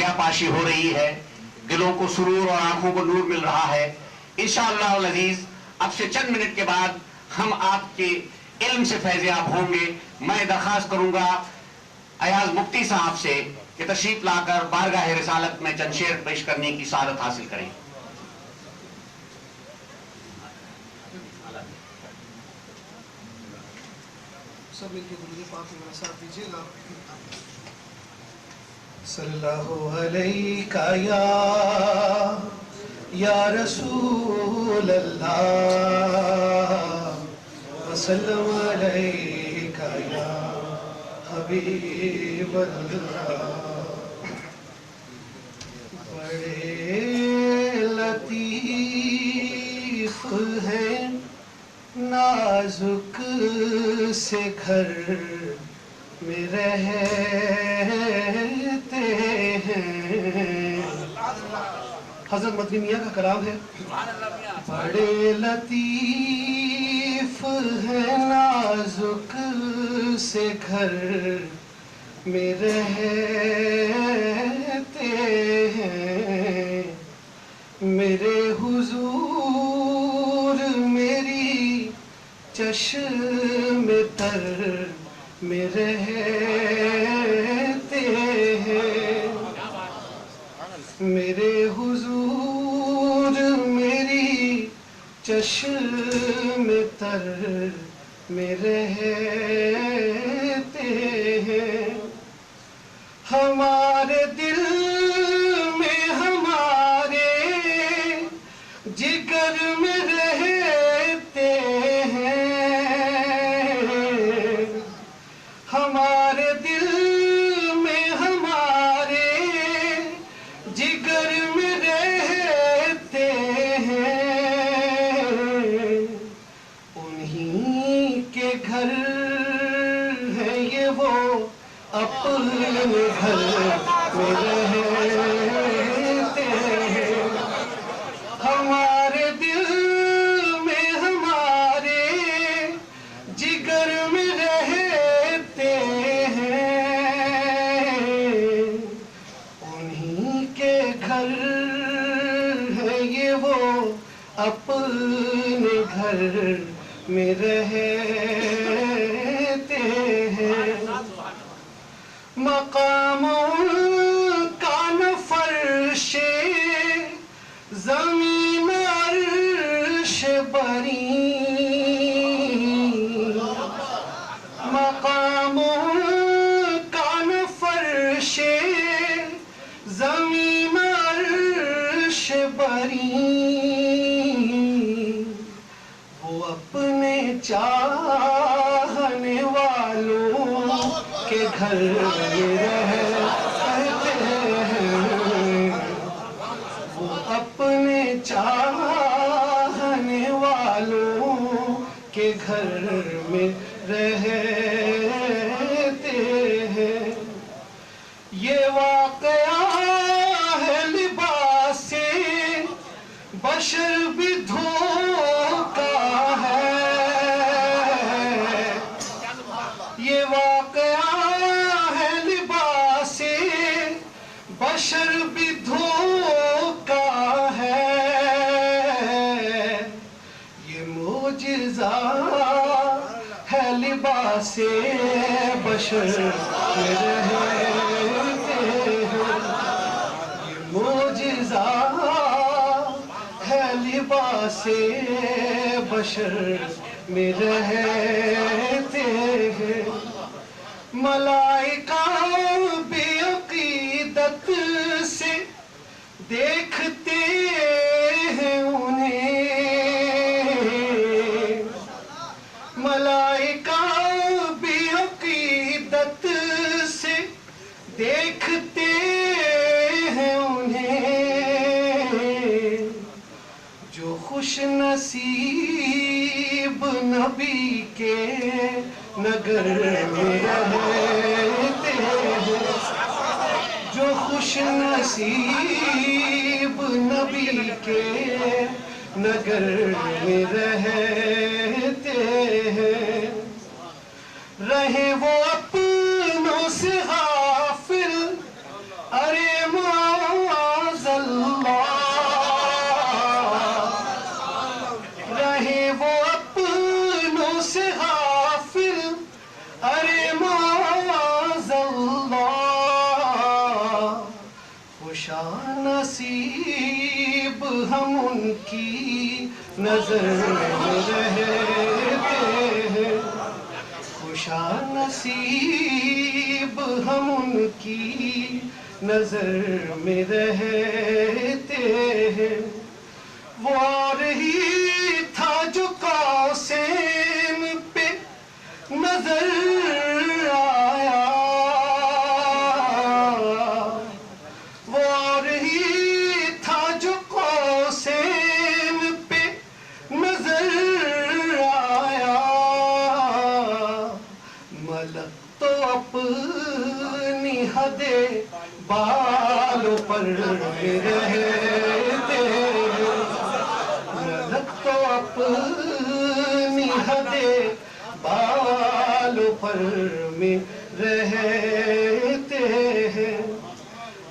ضیاءپاشی ہو رہی ہے، دلوں کو سرور اور آنکھوں کو نور مل رہا ہے. انشاءاللہ العزیز اب سے چند منٹ کے بعد ہم آپ کے علم سے فیضیاب ہوں گے. میں درخواست کروں گا ایاز مفتی صاحب سے کہ تشریف لا کر بارگاہ رسالت میں چند شعر پیش کرنے کی سعادت حاصل کریں. سب مل کے درود پاک میں میرا ساتھ دیجیے گا. صلی اللہ علیکہ یا رسول اللہ وسلم علیکہ یا حبیب اللہ. بڑے لطیف ہیں نازک سے گھر میں رہتے ہیں. حضرت مدنی میاں کا کلام ہے. بڑے لطیف ہیں نازک سے گھر میں رہتے ہیں. میرے حضور میری چشم تر میں رہتے ہیں. میرے حضور میری چشم تر میں رہتے ہیں. ہمارے دل میں ہمارے جگر میں رہتے ہیں. ہمارے دل میں ہمارے جگر میں رہتے ہیں. انہی کے گھر ہے یہ وہ اپنے گھر میں رہتے ہیں. ہمارے دل میں ہمارے جگر میں رہتے ہیں. انہی کے گھر ہے یہ وہ اپنے گھر میں رہتے ہیں. مقام کا نہ فرش زمین عرش بری. مقام کا نہ فرش زمین عرش بری. وہ اپنے چاہنے والوں کے گھر میں رہتے ہیں. وہ اپنے چاہنے والوں کے گھر میں رہتے ہیں. یہ واقعہ ہے لباس بشر بھی دھوکا ہے. یہ واقعہ ہے لباس بشر بھی دھوکا ہے. یہ معجزہ ہے لباس بشر میں رہتے ہیں. یہ معجزہ ہے لباس بشر میں رہتے ہیں. ملائکہ بھی عقیدت سے دیکھتے ہیں انہیں. ملائکہ بھی عقیدت سے دیکھتے ہیں انہیں. جو خوش نصیب نبی کے نگر میں رہتے ہیں. جو خوش نصیب نبی کے نگر میں رہتے ہیں. رہے وہ اپنوں سے غافل ارے کی نظر میں رہتے ہیں، خوشا نصیب ہم ان کی نظر میں رہتے ہیں۔ وہ اور ہی تھا جو قوسین پہ نظر آیا، وہ اور ہی تھا جو قوسین پہ نظر آیا، ملک تو اپنی حد بالوں پر رہتے ہیں، ملک تو اپنی حد بالوں پر میں رہتے ہیں۔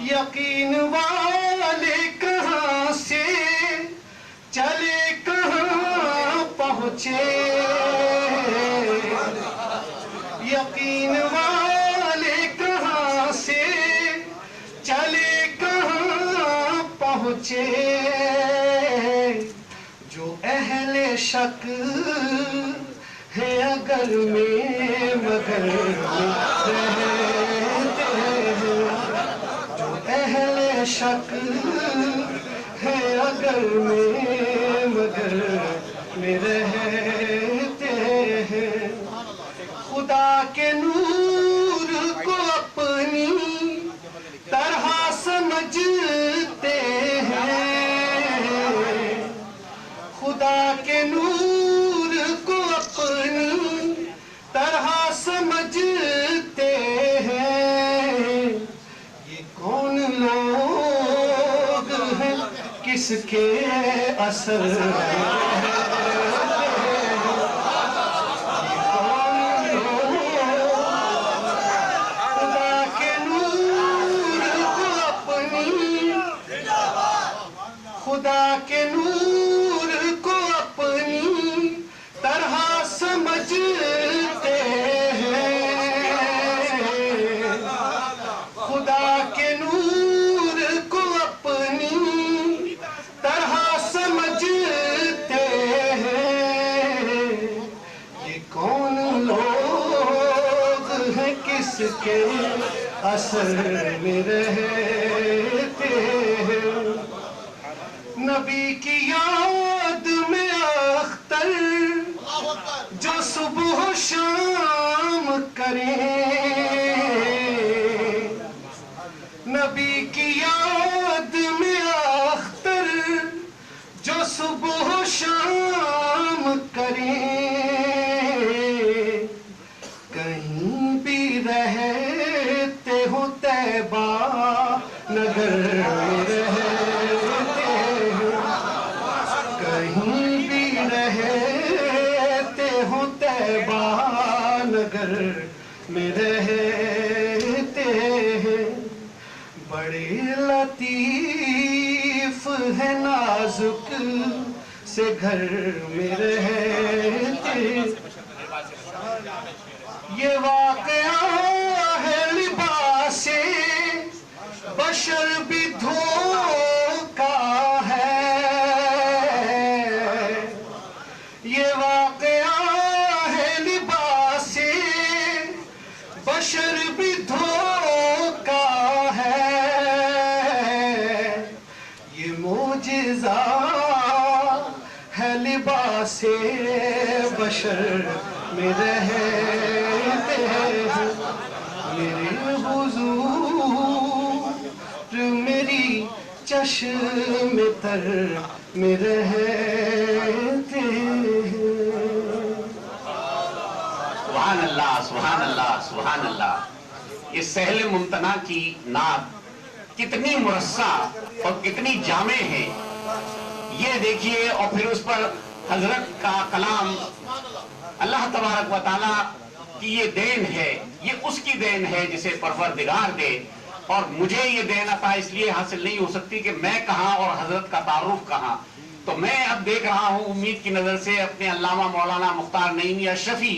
یقین والے کہاں سے چلے کہاں پہنچے، یقین والے کہاں سے چلے کہاں پہنچے، جو اہل شک ہے اگر میں مگر میں رہتے ہیں، جو اہل شک ہے اگر میں مگر میں رہتے ہیں، خدا کے نور کو اپنی طرح سمجھتے ہیں، خدا کے نور کو اپنی طرح سمجھتے ہیں، یہ کون لوگ ہیں کس کے اثر میں رہتے ہیں، یہ کون لوگ خدا کے نور کو اپنی، خدا کے نور کو اپنی طرح سمجھتے ہیں، خدا کے نور کو اپنی طرح سمجھتے ہیں، یہ کون لوگ ہیں کس کے اثر میں رہتے ہیں۔ نبی کی یاد میں اختر جو صبح و شام کریں، نبی کی یاد میں اختر جو صبح و شام کریں، کہیں بھی رہتے ہو طیبہ نگر میں رہتے ہیں، کہیں بھی رہتے ہو طیبہ نگر میں رہتے ہیں، بڑے لطیف ہے نازک سے گھر میں رہتے، یہ واقعہ ہے لباس بشر بھی دھوکا ہے، یہ واقعہ ہے لباس بشر بھی دھوکا ہے، یہ معجزہ ہے لباس بشر میں رہتے ہیں، میرے حضور میری چشم تر میں رہتے ہیں۔ سبحان اللہ سبحان اللہ سبحان اللہ۔ یہ سہل ممتنع کی نعت کتنی مرصع اور کتنی جامع ہے، یہ دیکھیے، اور پھر اس پر حضرت کا کلام، اللہ تبارک و تعالیٰ کی یہ دین ہے، یہ اس کی دین ہے جسے پروردگار دے، اور مجھے یہ دین عطا اس لیے حاصل نہیں ہو سکتی کہ میں کہاں اور حضرت کا تعارف کہاں۔ تو میں اب دیکھ رہا ہوں امید کی نظر سے اپنے علامہ مولانا مختار نعیمی اشرفی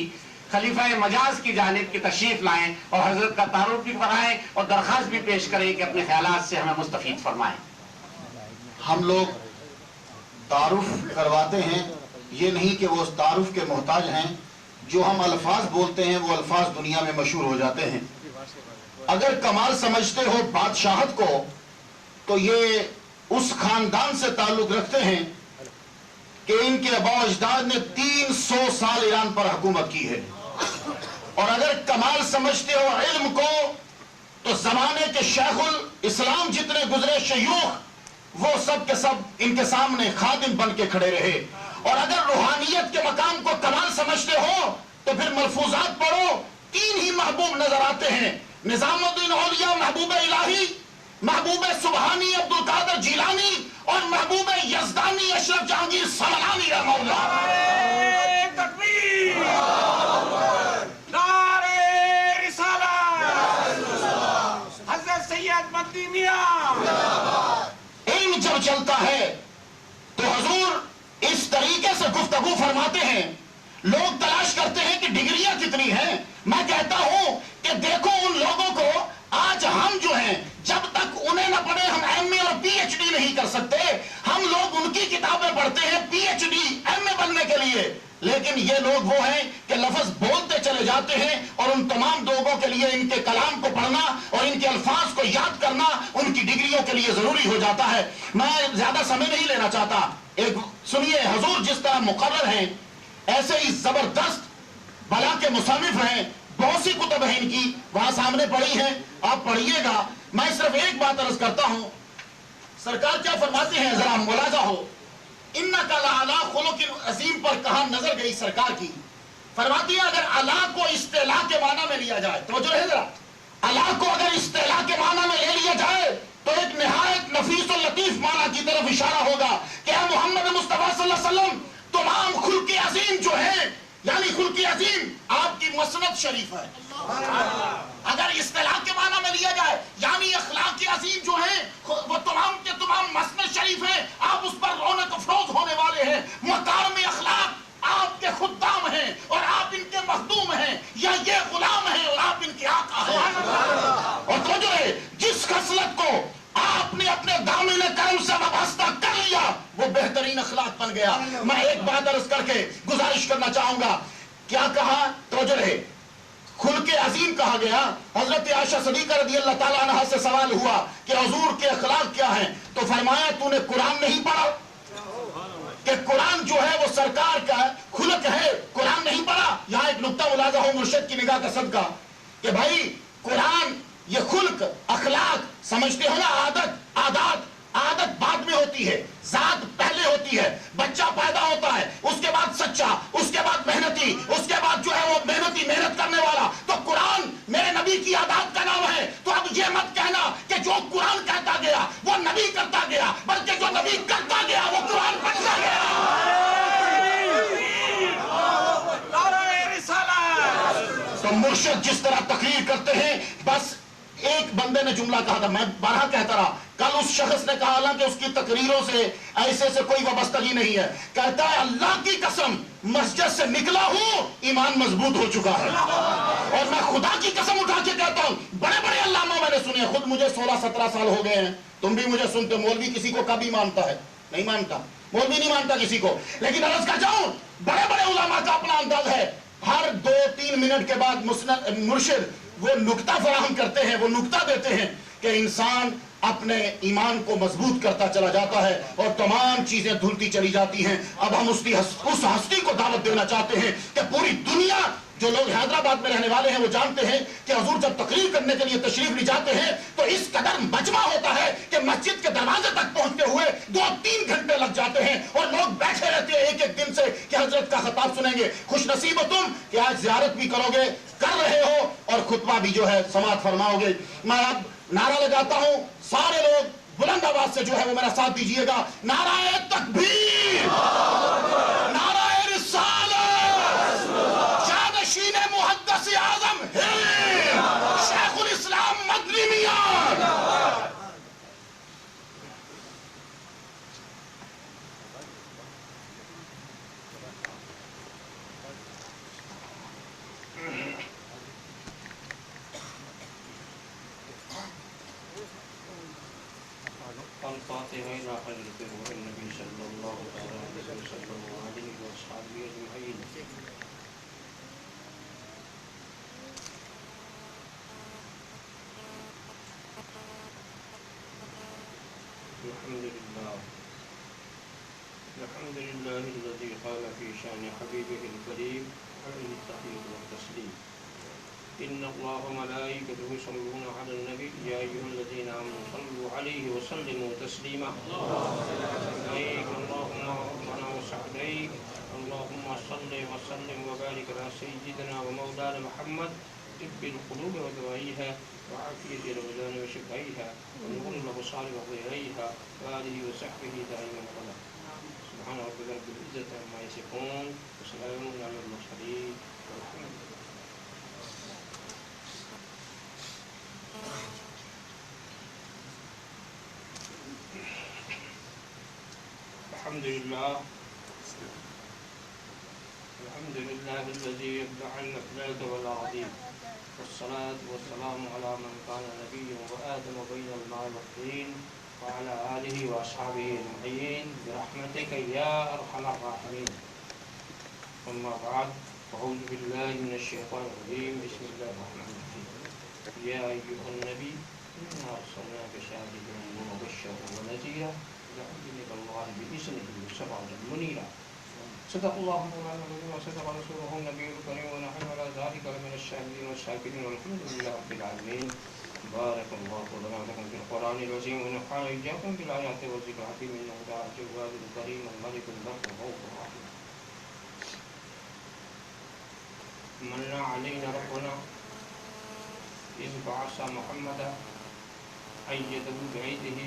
خلیفہ مجاز کی جانب کی تشریف لائیں اور حضرت کا تعارف بھی فرمائیں اور درخواست بھی پیش کریں کہ اپنے خیالات سے ہمیں مستفید فرمائیں۔ ہم لوگ تعارف کرواتے ہیں، یہ نہیں کہ وہ اس تعارف کے محتاج ہیں، جو ہم الفاظ بولتے ہیں وہ الفاظ دنیا میں مشہور ہو جاتے ہیں۔ اگر کمال سمجھتے ہو بادشاہت کو تو یہ اس خاندان سے تعلق رکھتے ہیں کہ ان کے آباء و اجداد نے 300 سال ایران پر حکومت کی ہے، اور اگر کمال سمجھتے ہو علم کو تو زمانے کے شیخ الاسلام جتنے گزرے شیوخ وہ سب کے سب ان کے سامنے خادم بن کے کھڑے رہے، اور اگر روحانیت کے مقام کو کمال سمجھتے ہو تو پھر ملفوظات پڑھو، 3 ہی محبوب نظر آتے ہیں، نظام الدین اولیاء محبوب الہی، محبوب سبحانی عبد القادر جیلانی، اور محبوب یزدانی اشرف جہانگیر سمنانی رحمہ اللہ۔ نعرہ تکبیر، نعرہ رسالت، حضرت سید مہدی میاں۔ علم جب چلتا ہے تو حضور اس طریقے سے گفتگو فرماتے ہیں، لوگ تلاش کرتے ہیں کہ ڈگریاں کتنی ہیں، میں کہتا ہوں کہ دیکھو ان لوگوں کو، آج ہم جو ہیں جب تک انہیں نہ پڑھے ہم ایم اے اور پی ایچ ڈی نہیں کر سکتے، ہم لوگ ان کی کتابیں پڑھتے ہیں پی ایچ ڈی ایم اے بننے کے لیے، لیکن یہ لوگ وہ ہیں کہ لفظ بولتے چلے جاتے ہیں، اور ان تمام لوگوں کے لیے ان کے کلام کو پڑھنا اور ان کے الفاظ کو یاد کرنا ان کی ڈگریوں کے لیے ضروری ہو جاتا ہے۔ میں زیادہ سمے نہیں لینا چاہتا، ایک سنیے، حضور جس طرح مقرر ہیں ایسے ہی زبردست بلا کے مصنف ہیں، بہت سی کتب ہیں ان کی، وہاں سامنے پڑھی ہیں، آپ پڑھیے گا۔ میں صرف ایک بات عرض کرتا ہوں، سرکار کیا فرماتے ہیں ذرا ملاحظہ ہو، اِنَّكَ لَعَلَىٰ خُلُقٍ عظیم پر کہاں نظر گئی سرکار کی، فرماتی ہے اگر علا کو اصطلاح کے معنی میں لیا جائے، توجہ ہے ذرا، علا کو اگر اصطلاح کے معنی میں لے لیا جائے تو ایک نہایت نفیس و لطیف معنی کی طرف اشارہ ہوگا کہ اے محمد مصطفیٰ صلی اللہ علیہ وسلم، تمام خلق عظیم جو ہیں، یعنی خلق عظیم آپ کی مسند شریف ہے، اگر اصطلاح کے معنی میں لیا جائے یعنی اخلاق عظیم جو ہیں وہ تمام کے تمام مسند شریف ہیں، آپ اس پر رونق افروز ہونے والے ہیں، مکارم اخلاق آپ کے خدام ہیں اور آپ ان کے مخدوم ہیں، یا یہ غلام ہیں اور آپ ان کے آقا ہیں۔ اور تو جو ہے جس خصلت کو آپ نے اپنے دامن کرم سے وابستہ کر لیا وہ بہترین اخلاق بن گیا۔ میں ایک بات عرض کر کے گزارش کرنا چاہوں گا، کیا کہا توجہ رہے، خلق عظیم کہا گیا۔ حضرت عائشہ صدیقہ رضی اللہ تعالیٰ عنہ سے سوال ہوا کہ حضور کے اخلاق کیا ہیں، تو فرمایا تو نے قرآن نہیں پڑھا، کہ قرآن جو ہے وہ سرکار کا خلق ہے، قرآن نہیں پڑھا۔ یہاں ایک نقطہ ملاحظہ ہو مرشد کی نگاہ کا صدقہ کہ بھائی قرآن یہ خلق اخلاق سمجھتے ہو نا، عادت بعد میں ہوتی ہے، ذات پہلے ہوتی ہے، بچہ پیدا ہوتا ہے اس کے بعد سچا، اس کے بعد محنتی، اس کے بعد جو ہے وہ محنت کرنے والا، تو قرآن میرے نبی کی عادات کا نام ہے۔ تو اب یہ مت کہنا کہ جو قرآن کہتا گیا وہ نبی کرتا گیا، بلکہ جو نبی کرتا گیا وہ قرآن بنتا گیا۔ تو مرشد جس طرح تقریر کرتے ہیں، بس ایک بندے نے جملہ کہا تھا، میں بارہا کہتا رہا، کل اس شخص نے کہا حالانکہ اس کی تقریروں سے ایسے سے کوئی وابستگی نہیں ہے، کہتا ہے اللہ کی قسم مسجد سے نکلا ہوں ایمان مضبوط ہو چکا ہے، اور میں خدا کی قسم اٹھا کے کہتا ہوں بڑے بڑے علامہ میں نے سنے، خود مجھے 16-17 سال ہو گئے ہیں، تم بھی مجھے سنتے، مولوی کسی کو کبھی مانتا ہے؟ نہیں مانتا، مولوی نہیں مانتا کسی کو، لیکن عرض کر جاؤں بڑے بڑے علماء کا اپنا انداز ہے، ہر 2-3 منٹ کے بعد مرشد وہ نکتہ فراہم کرتے ہیں، وہ نکتہ دیتے ہیں کہ انسان اپنے ایمان کو مضبوط کرتا چلا جاتا ہے اور تمام چیزیں دھلتی چلی جاتی ہیں۔ اب ہم اس ہستی کو دعوت دینا چاہتے ہیں کہ پوری دنیا، جو لوگ حیدرآباد میں رہنے والے ہیں وہ جانتے ہیں کہ حضور جب تقریر کرنے کے لیے تشریف لے جاتے ہیں تو اس قدر مجمع ہوتا ہے کہ مسجد کے دروازے تک پہنچتے ہوئے 2-3 گھنٹے لگ جاتے ہیں، اور لوگ بیٹھے رہتے ہیں ایک دن سے کہ حضرت کا خطاب سنیں گے۔ خوش نصیب ہو تم کہ آج زیارت بھی کرو گے، کر رہے ہو، اور خطبہ بھی جو ہے سماعت فرماؤ گے۔ میں اب نعرہ لگاتا ہوں، سارے لوگ بلند آواز سے جو ہے وہ میرا ساتھ دیجئے گا، نعرہ تکبیر، نعرہ رسالت، جانشین محدث اعظم ہند شیخ الاسلام مدنی میاں۔ الفاتحة إلى حضرة روح النبي صلى الله عليه وسلم وآله وأصحابه أجمعين. الحمد لله الذي قال في شأن حبيبه الكريم عليه التحية والتسليم. إن الله وملائكته يصلون على النبي يا أيها الذين آمنوا صلوا عليه وسلموا تسليما. عليك اللهم ربنا وسعديك اللهم صل وسلم وبارك على سيدنا ومولانا محمد طب القلوب ودوائها وعافية الأبدان وشفائها ونور الأبصار وضيائها وآله وصحبه دائما أبدا. سبحان ربك رب العزة عما يصفون وسلام على المرسلين والحمد لله. الحمد لله الذي يبدع الأفلاك والأراضين والصلاة والسلام على من كان نبيا وآدم بين الماء والطين وعلى آله وأصحابه أجمعين برحمتك يا أرحم الراحمين. أما بعد أعوذ بالله من الشيطان الرجيم. بسم الله الرحمن الرحيم. يا أيها النبي إنا أرسلناك شاهدا ومبشرا ونذيرا ليحكمك الله بإذنه سراجا منيرا. صدق الله مولانا العظيم وصدق رسوله النبي الكريم ونحن على ذلك من الشاهدين والشاكرين والحمد لله رب العالمين. بارك الله لنا ولكم في القرآن العظيم ونفعنا إياكم بالآيات والذكر الحكيم إنه تعالى الجواد الكريم الملك البر الرؤوف الرحيم. من علينا ربنا إذ بعث محمدا أيده بعيده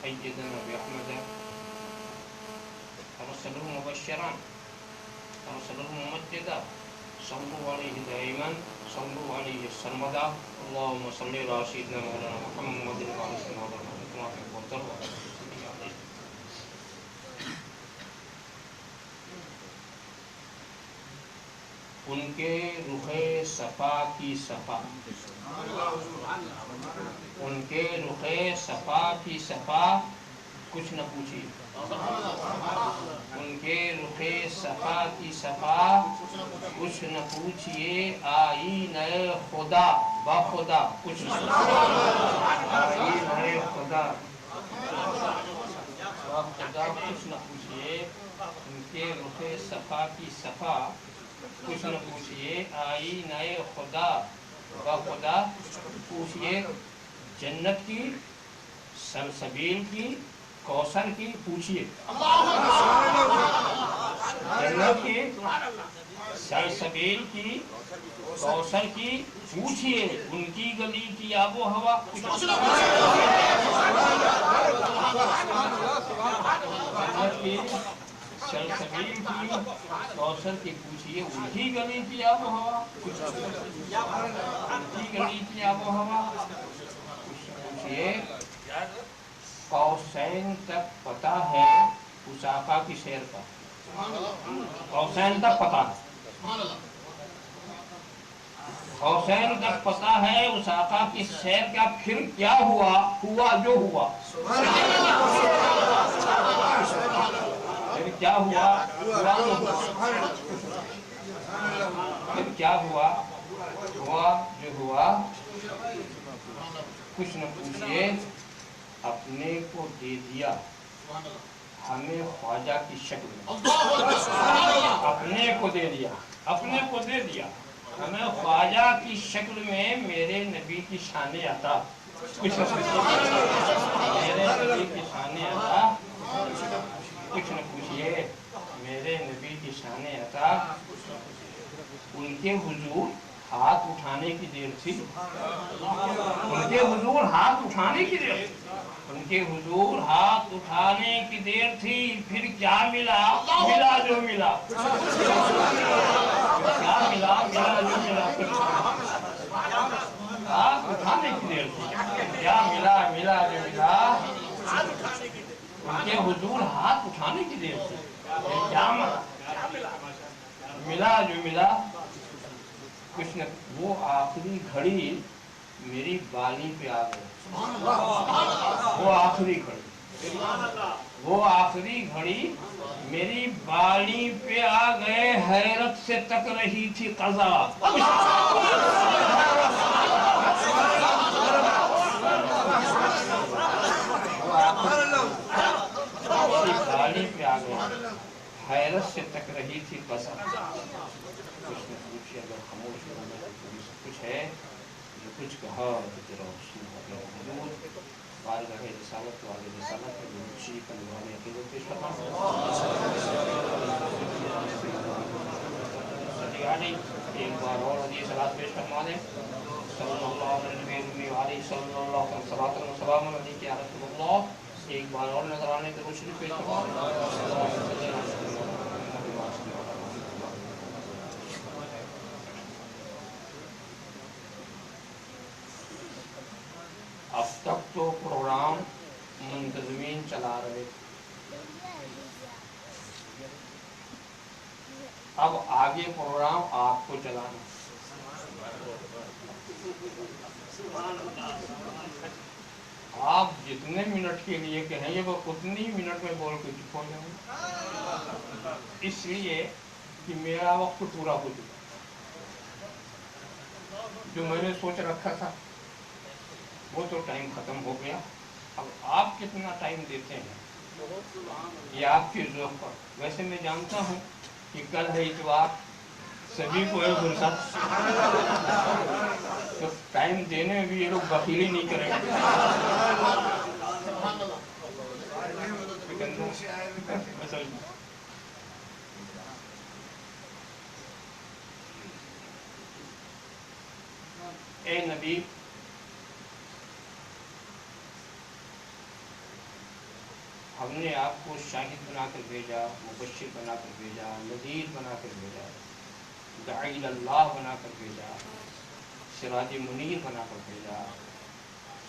أيدنا بأحمد أرسله مبشرا أرسله ممجدا صلوا عليه دائما صلوا عليه سرمدا. اللهم صل على سيدنا مولانا محمد وعلى سيدنا مولانا. ان کے رخ صفا کی صفا ان کے رخ صفا کی صفا کچھ نہ پوچھیے. ان کے رخ صفا کی صفا کچھ نہ پوچھئے. آئینہ خدا با خدا کچھ نہ آئینہ خدا با خدا کچھ نہ پوچھئے. ان کے رخ صفا کی صفا کچھ نہ پوچھئے. آئینہ خدا با خدا پوچھئے. جنت کی سلسبیل کی کوثر کی پوچھئے. جنت کی سلسبیل کی کوثر کی پوچھئے. ان کی گلی کی آب و ہوا جنت کی سلسبیل کی کوثر کی پوچھئے. ان کی گلی کی آب و ہوا ان کی گلی کی آب و ہوا پوچھئے. قوسین تک پتہ ہے اس آقا کی سیر کا. قوسین تک پتہ ہے قوسین تک پتہ ہے اس آقا کی سیر کا. پھر کیا ہوا ہوا جو ہوا. پھر کیا ہوا ہوا جو ہوا. پھر کیا ہوا ہوا جو ہوا. کچھ نہ پوچھئے. اپنے کو دے دیا ہمیں خواجہ کی شکل میں. اپنے کو دے دیا اپنے کو دے دیا ہمیں خواجہ کی شکل میں. میرے نبی کی شان عطا کچھ نہ پوچھئے. میرے نبی کی شان عطا کچھ نہ پوچھئے. میرے نبی کی شان عطا. ان کے حضور ہاتھ اٹھانے کی دیر تھی. ان کے حضور ہاتھ اٹھانے کی دیر تھی. ان کے حضور ہاتھ اٹھانے کی دیر تھی. پھر کیا ملا ملا جو ملا. کیا ملا ملا جو ملا. ہاتھ اٹھانے کی دیر تھی. کیا ملا ملا جو ملا. ان کے حضور ہاتھ اٹھانے کی دیر تھی. پھر کیا ملا جو ملا. کچھ نہ. وہ آخری گھڑی میری بالی پہ آ گئی. وہ آخری گھڑی وہ آخری گھڑی میری بالی پہ آ گئے، حیرت سے تک رہی تھی قضا. بالی پہ آ گئے، حیرت سے تک رہی تھی قضا. اس نے پوچھی اگر خاموش ہونا ہے تو سب کچھ ہے جو کچھ کہا تو تیرا رسول حضور بارگاہ رسالت والے رسالت ہے منشی پنوانے عقیدت پیش کرنا ایک بار اور حدیث صلاۃ پیش فرما دیں. صلی اللہ علیہ وسلم صلی اللہ علیہ وسلم علیہ یا رسول اللہ. ایک بار اور نظر آنے کے روشنی پیش فرما دیں. اب تک تو پروگرام منتظمین چلا رہے، اب آگے پروگرام آپ کو چلانا. آپ جتنے منٹ کے لیے کہیں گے وہ اتنی منٹ میں بول کے چپ ہو جائیں گے، اس لیے کہ میرا وقت پورا ہو چکا. جو میں نے سوچ رکھا تھا وہ تو ٹائم ختم ہو گیا. اب آپ کتنا ٹائم دیتے ہیں یہ آپ کی ذوق پر. ویسے میں جانتا ہوں کہ کل ہے اتوار، سبھی کو ہے فرصت، تو ٹائم دینے میں بھی یہ لوگ بخیلی نہیں کریں گے. اے نبی، ہم نے آپ کو شاہد بنا کر بھیجا، مبشر بنا کر بھیجا، نذیر بنا کر بھیجا، داعی اللہ بنا کر بھیجا، سراج منیر بنا کر بھیجا،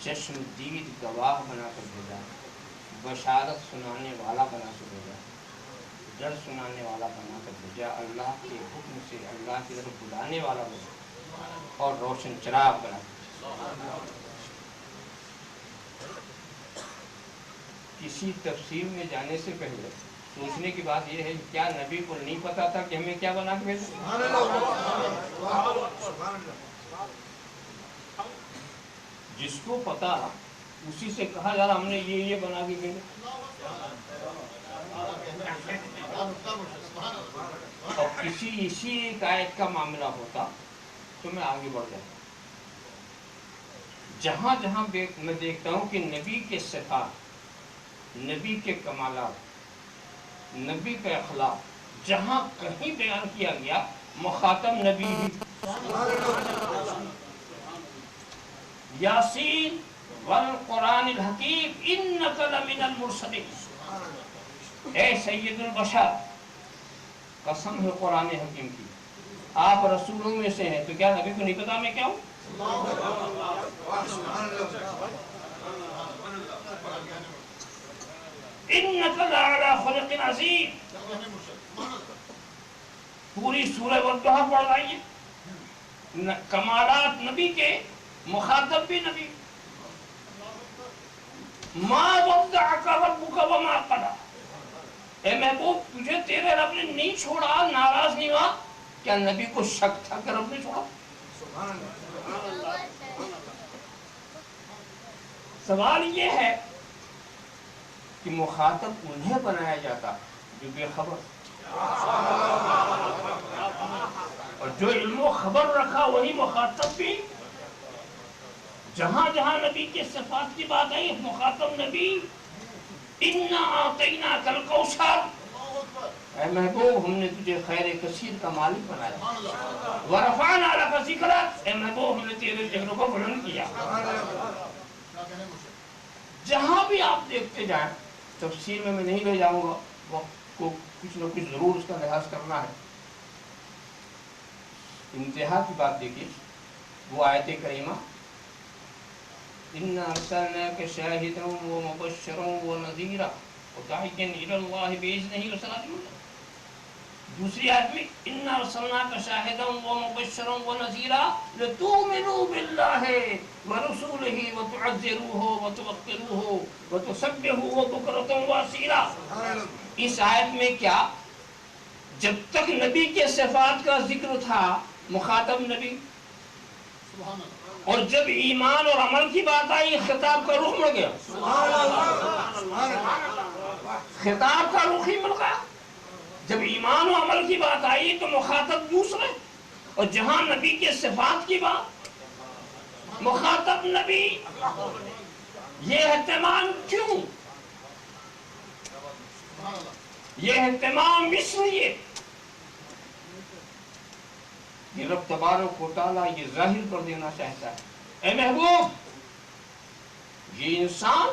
چشم دید گواہ بنا کر بھیجا، بشارت سنانے والا بنا کر بھیجا، ڈر سنانے والا بنا کر بھیجا، اللہ کے حکم سے اللہ کی طرف بلانے والا بنا اور روشن چراغ بنا کر بھیجا. کسی تفسیر میں جانے سے پہلے سوچنے کی بات یہ ہے کہ کیا نبی کو نہیں پتا تھا کہ ہمیں کیا بنا کے بھیجا؟ جس کو پتا اسی سے کہا جا رہا ہم نے یہ بنا کے بھیجا. اور کسی اسی ایک آیت کا معاملہ ہوتا تو میں آگے بڑھ جاتا. جہاں جہاں میں دیکھتا ہوں کہ نبی کے صفات، نبی کے کمالات، نبی کا اخلاق جہاں کہیں بیان کیا گیا مخاطب نبی ہی. یاسین والقرآن الحکیم انک لمن المرسلین. اے سید البشر، قسم ہے قرآن حکیم کی، آپ رسولوں میں سے ہیں. تو کیا نبی کو نہیں پتا میں کیا ہوں؟ انک لعلی خلق عظیم. پوری سورہ والضحیٰ پڑھ رہی ہے. کمالات نبی کے، مخاطب بھی نبی. ما ودعک ربک وما قلی. اے محبوب تجھے تیرے رب نے نہیں چھوڑا، ناراض نہیں ہوا. کیا نبی کو شک تھا کہ رب نے چھوڑا؟ سوال یہ ہے کہ مخاطب انہیں بنایا جاتا جو بے خبر، اور جو علم و خبر رکھا وہی مخاطب بھی. جہاں جہاں نبی کے صفات کی بات آئی مخاطب نبی. اِنَّا أَعْطَيْنَاكَ الْكَوْثَرَ. اے محبوب ہم نے تجھے خیر کثیر کا مالک بنایا. وَرَفَعْنَا لَكَ ذِكْرَكَ. اے محبوب ہم نے تیرے ذکر کو بلند کیا. جہاں بھی آپ دیکھتے جائیں، تفسیر میں نہیں لے جاؤں گا، وقت کو کچھ نہ کچھ ضرور اس کا لحاظ کرنا ہے. انتہا کی بات دیکھیے، وہ آیت کریمہ إِنَّا أَرْسَلْنَاكَ شَاهِدًا وَمُبَشِّرًا وَنَذِيرًا وَدَاعِيًا إِلَى اللَّهِ بِإِذْنِهِ وَسِرَاجًا مُنِيرًا. دوسری آیت میں اِنَّا أَرْسَلْنَاكَ شَاهِدًا وَمُبَشِّرًا وَنَذِيرًا لِتُؤْمِنُوا بِاللَّهِ وَرُسُولِهِ وَتُعَزِّرُوهُ وَتُوَقِّرُوهُ وَتُسَبِّحُوهُ بُكْرَةً وَأَصِيلًا. اس آیت میں کیا جب تک نبی کے صفات کا ذکر تھا مخاطب نبی، اور جب ایمان اور عمل کی بات آئی خطاب کا رخ مڑ گیا، خطاب کا رخ ہی مڑ گیا. جب ایمان و عمل کی بات آئی تو مخاطب دوسرے، اور جہاں نبی کے صفات کی بات مخاطب نبی. یہ اہتمام کیوں؟ یہ اہتمام اس لیے کہ رب تبارک و تعالیٰ یہ ظاہر کر دینا چاہتا ہے، اے محبوب یہ انسان،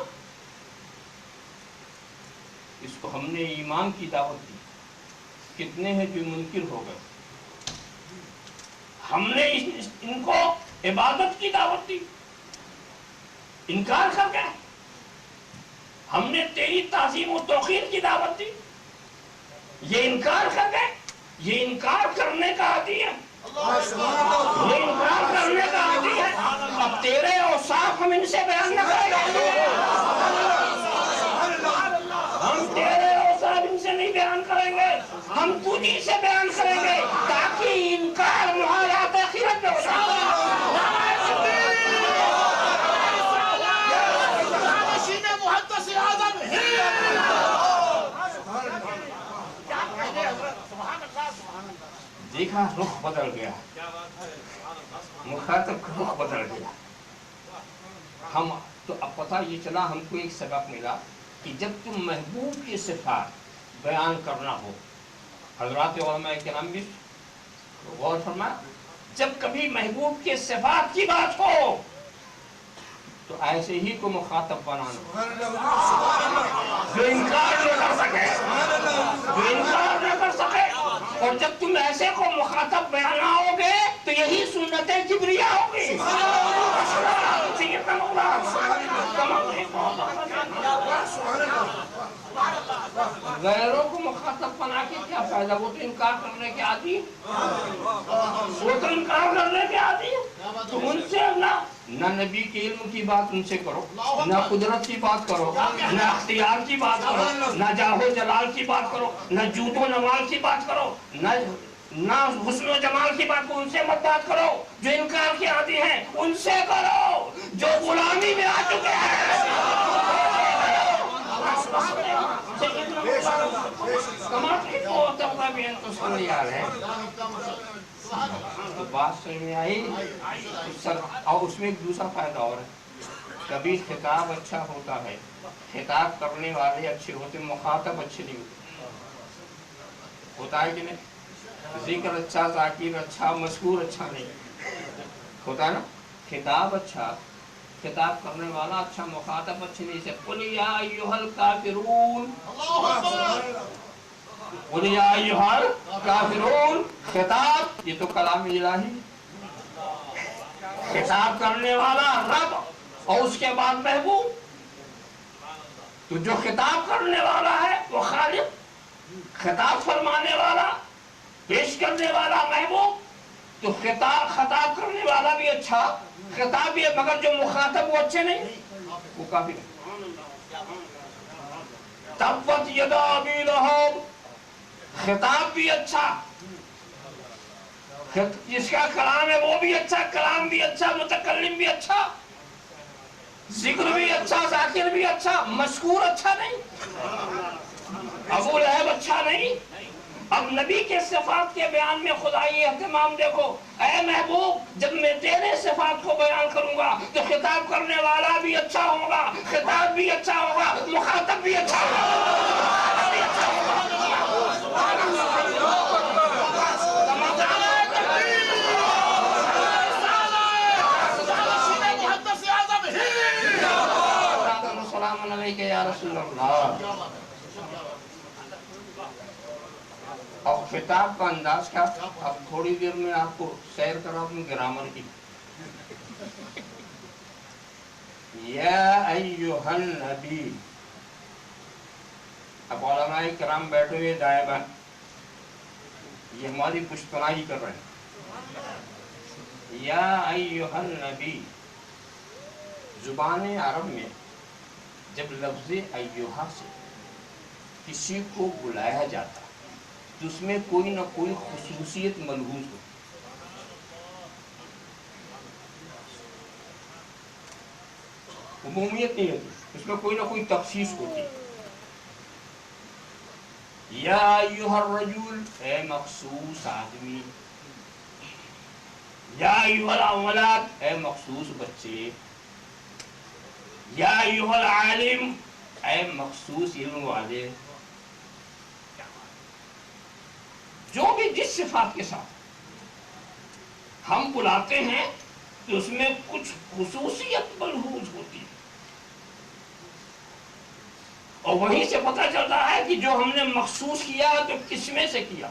اس کو ہم نے ایمان کی دعوت دی، کتنے ہیں جو منکر ہو گئے. ہم نے ان کو عبادت کی دعوت دی، انکار کر گئے. ہم نے تیری تعظیم و توقیر کی دعوت دی، یہ انکار کر گئے. یہ انکار کرنے کا عادی ہے، یہ انکار کرنے کا عادی ہے. اب تیرے اوصاف ہم ان سے بیان نہ کریں گے، ہم تیرے اوصاف ان سے نہیں بیان کریں گے، ہم تجھی سے بیان کریں گے تاکہ انکار محالات آخرت میں ہو جائے. دیکھا رخ بدل گیا، مخاطب کا رخ بدل گیا. ہم تو اب پتہ یہ چلا، ہم کو ایک سبق ملا کہ جب تم محبوب کی صفات بیان کرنا ہو، حضرات علماء کرام بھی غور فرمائیں، جب کبھی محبوب کے صفات کی بات ہو تو ایسے ہی کو مخاطب بنانا جو انکار نہ کر سکے، جو انکار نہ کر سکے. اور جب تم ایسے کو مخاطب بناؤ گے تو یہی سنت جبریہ ہوگی. غیروں کو مخاطب بنا کے کیا فائدہ؟ وہ تو انکار کرنے کے عادی، وہ تو انکار کرنے کے عادی. تو ان سے نہ نبی کے علم کی بات ان سے کرو، نہ قدرت کی بات کرو، نہ اختیار کی بات کرو، نہ جاہ و جلال کی بات کرو، نہ جود و نمال کی بات کرو، نہ حسن و جمال کی بات کو. ان سے مت بات کرو جو انکار کے عادی ہیں، ان سے کرو جو غلامی میں آ چکے ہیں. بات سمجھ میں آئی؟ اور اس میں ایک دوسرا فائدہ اور ہے، کبھی خطاب اچھا ہوتا ہے، خطاب کرنے والے اچھے ہوتے، مخاطب اچھے نہیں ہوتے. ہوتا ہے کہ نہیں؟ ذکر اچھا، ذاکر اچھا، مذکور اچھا نہیں ہوتا نا. خطاب اچھا، خطاب کرنے والا اچھا، مخاطب اچھے نہیں سے. قل یا ایھا الکافرون، قل یا ایھا الکافرون. خطاب یہ تو کلام الہی، خطاب کرنے والا رب اور اس کے بعد محبوب. تو جو خطاب کرنے والا ہے وہ خالق، خطاب فرمانے والا، پیش کرنے والا محبوب. تو خطاب کرنے والا بھی اچھا، خطاب بھی ہے، مگر جو مخاطب وہ اچھے نہیں، وہ کافی نہیں. تبت یدا ابی لہب، خطاب بھی اچھا، جس کا کلام ہے وہ بھی اچھا، کلام بھی اچھا، متکلم بھی اچھا، ذکر بھی اچھا، ذاکر بھی اچھا، مذکور اچھا نہیں، ابو لہب اچھا نہیں. اب نبی کے صفات کے بیان میں خدائی اہتمام دیکھو. اے محبوب جب میں تیرے صفات کو بیان کروں گا تو خطاب کرنے والا بھی اچھا ہوگا، خطاب بھی اچھا ہوگا، مخاطب بھی اچھا ہوگا. السلام علیکم یا رسول اللہ. اور خطاب کا انداز کیا؟ اب تھوڑی دیر میں آپ کو سیر کراؤں گی گرامر کی. یا ایھا النبی. اب علماء کرام بیٹھے ہوئے دائیں بائیں، یہ ہماری پشتنائی کر رہے ہیں. یا ایھا النبی، زبان عرب میں جب لفظ ایھا سے کسی کو بلایا جاتا تو اس میں کوئی نہ کوئی خصوصیت ملحوظ ہو. عمومیت نہیں ہوتی، اس میں کوئی نہ کوئی تخصیص ہوتی. یا ایھا الرجل، اے مخصوص آدمی. یا ایھا الاولاد، اے مخصوص بچے. یا ایھا العالم، اے مخصوص علم والے. جو بھی جس صفات کے ساتھ ہم بلاتے ہیں تو اس میں کچھ خصوصیت ملحوظ ہوتی ہے، اور وہیں سے پتہ چلتا ہے کہ جو ہم نے مخصوص کیا تو کس میں سے کیا.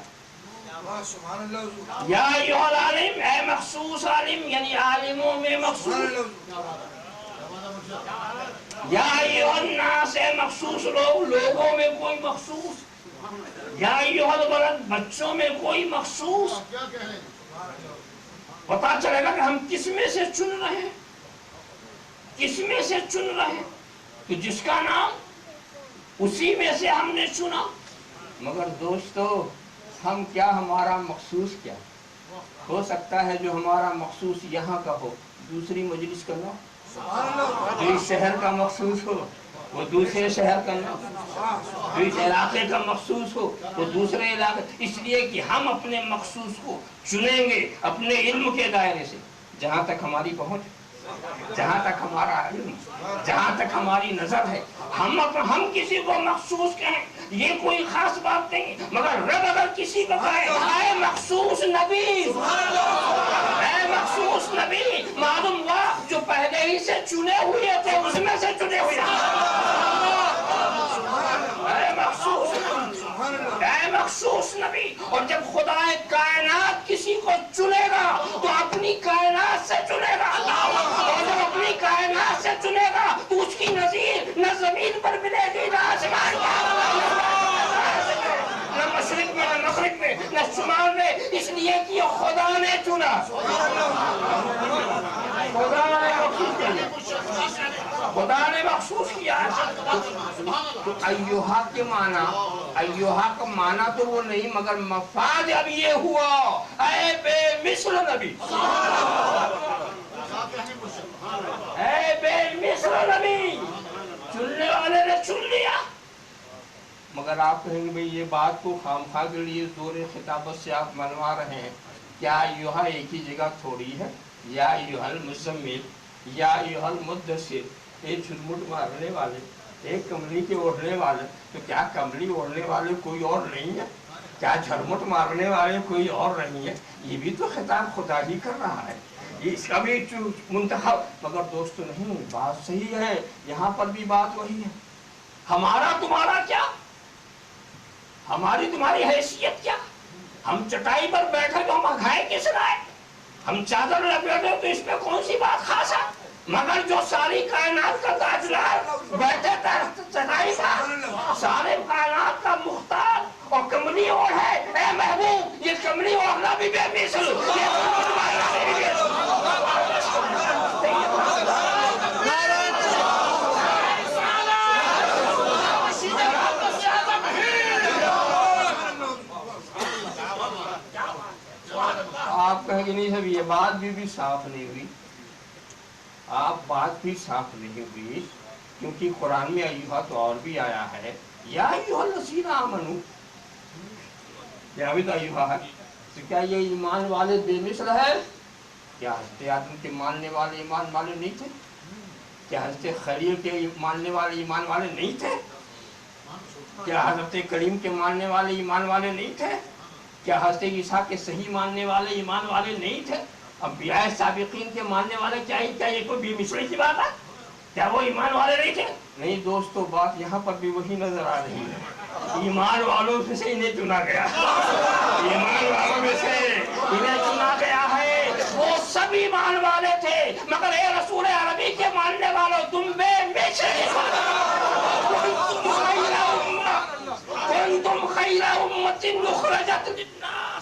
سبحان اللہ حضور. یا ایھا العالم، اے مخصوص عالم، یعنی عالموں میں مخصوص. یا ایھا الناس، اے مخصوص لوگ، لوگوں میں کوئی مخصوص. یا ایھا الولد، بچوں میں کوئی مخصوص. پتا چلے گا کہ ہم کس میں سے چن رہے ہیں، کس میں سے چن رہے ہیں. تو جس کا نام اسی میں سے ہم نے چنا. مگر دوستو، ہم کیا، ہمارا مخصوص کیا ہو سکتا ہے جو ہمارا مخصوص یہاں کا ہو دوسری مجلس کا نہ ہو. جو اس شہر کا مخصوص ہو وہ دوسرے شہر کا نہ ہو. جو اس علاقے کا مخصوص ہو وہ دوسرے علاقے. اس لیے کہ ہم اپنے مخصوص کو چنیں گے اپنے علم کے دائرے سے، جہاں تک ہماری پہنچ، جہاں تک ہمارا علم، جہاں تک ہماری نظر ہے. ہم کسی کو مخصوص کہیں یہ کوئی خاص بات نہیں، مگر رب اگر کسی کو کہے اے مخصوص نبی، اے مخصوص نبی، معلوم ہوا جو پہلے ہی سے چنے ہوئے تھے اس میں سے چنے ہوئے. اے مخصوص نبی. اور جب خدا کائنات کسی کو چنے گا تو اپنی کائنات سے چنے گا، اور جب اپنی کائنات سے چنے گا تو اس کی نظیر نہ زمین پر ملے گی، نہ آسمان نہ مشرق میں، نہ مغرب میں، نہ شمال میں. اس لیے کہ یہ خدا نے چنا، خدا نے مخصوص کیا. تو ایھا کے معنی، ایھا کا معنی تو وہ نہیں، مگر مفاد اب یہ ہوا اے بے مثل نبی، اے بے مثل نبی. چننے والے نے چن لیا. مگر آپ کہیں گے بھئی یہ بات کو خامخواہ کے لیے زور خطابت سے آپ منوا رہے ہیں. کیا ایھا ایک ہی جگہ تھوڑی ہے؟ یا ایھا المزمل، یا ایھا المدثر. ایک جھرمٹ مارنے والے، ایک کملی کے اوڑھنے والے. تو کیا کملی اوڑھنے والے کوئی اور نہیں ہے؟ کیا جھرمٹ مارنے والے کوئی اور نہیں ہے؟ یہ بھی تو خطاب خدا ہی کر رہا ہے، اس کا بھی منتخب. مگر دوستو نہیں، بات صحیح ہے، یہاں پر بھی بات وہی ہے. ہمارا تمہارا کیا، ہماری تمہاری حیثیت کیا؟ ہم چٹائی پر بیٹھے تو ہم کھائے کس رائے؟ ہم چادر لپیٹے تو اس میں کون سی بات خاص ہے؟ مگر جو ساری کائنات کا تاجدار بیٹھے تحت چٹائی پر، سارے کائنات کا مختار اور کملی اوڑھ ہے. اے محبوب، یہ کملی اوڑھنا بھی بے مثل. آپ کہیں گے نہیں صاحب یہ بات بھی صاف نہیں ہوئی. آپ بات بھی صاف نہیں ہوئی، کیونکہ قرآن میں ایھا تو اور بھی آیا ہے. یا ایھا الذین آمنوا، یہاں بھی تو ایھا ہے. تو کیا یہ ایمان والے بے مثل ہے؟ کیا حضرت آدم کے ماننے والے ایمان والے نہیں تھے؟ کیا حضرت خلیل کے ماننے والے ایمان والے نہیں تھے؟ کیا حضرت کریم کے ماننے والے ایمان والے نہیں تھے؟ کیا حضرت عیسیٰ کے صحیح ماننے والے ایمان والے نہیں تھے؟ انبیاء سابقین کے ماننے والے کیا یہ کوئی بے مثلی کی بات ہے؟ کیا وہ ایمان والے نہیں تھے؟ نہیں دوستو، بات یہاں پر بھی وہی نظر آ رہی ہے. ایمان والوں میں سے انہیں چنا گیا، ایمان والوں میں سے انہیں چنا گیا ہے. وہ سب ایمان والے تھے، مگر اے رسول عربی کے ماننے والوں، تم بے مثل. کنتم خیر امت اخرجت للناس.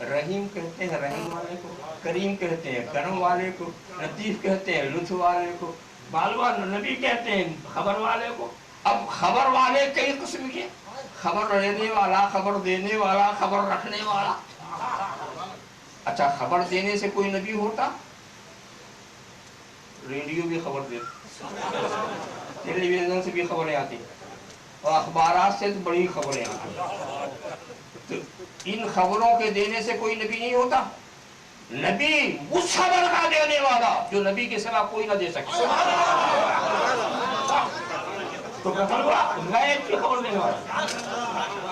رحیم کہتے ہیں رحم والے کو، کریم کہتے ہیں کرم والے کو، لطیف کہتے ہیں لطف والے کو، معلوم نبی کہتے ہیں خبر والے کو۔ اب خبر والے کئی قسم کے، خبر لینے والا، خبر دینے والا، خبر رکھنے والا۔ اچھا خبر دینے سے کوئی نبی ہوتا؟ ریڈیو بھی خبر دیتا، ٹیلی ویژن سے بھی خبریں آتی، اور اخبارات سے تو بڑی خبریں آتی۔ تو ان خبروں کے دینے سے کوئی نبی نہیں ہوتا؟ نبی اس خبر کا دینے والا جو نبی کے سوا کوئی نہ دے سکے۔ تو غیب کی خبر دینے والا،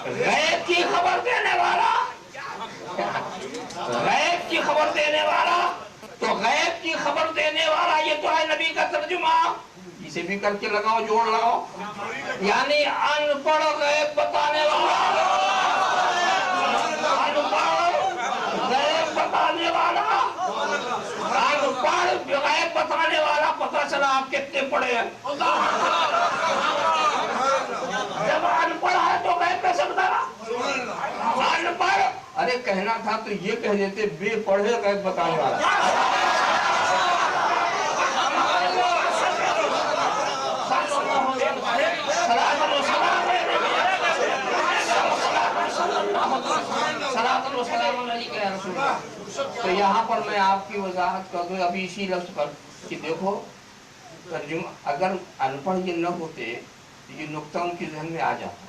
غیب کی خبر دینے والا، غیب کی خبر دینے والا، تو غیب کی خبر دینے والا یہ تو ہے نبی کا ترجمہ۔ اسے بھی کر کے لگاؤ، جوڑ لگاؤ، یعنی ان پڑھ غیب بتانے والا، ان پڑھ غیب بتانے والا، ان پڑھ غیب بتانے والا۔ پتہ چلا آپ کتنے پڑھے ہیں؟ جب ان پڑھ ہے تو غیب کیسے بتانا؟ ان پڑھ، ارے کہنا تھا تو یہ کہہ دیتے بے پڑھے غیب بتانے والا۔ تو یہاں پر میں آپ کی وضاحت کر دوں ابھی اسی لفظ پر کہ دیکھو ترجمہ، اگر ان پڑھ یہ نہ ہوتے یہ نقطہ ان کے ذہن میں آ جاتا۔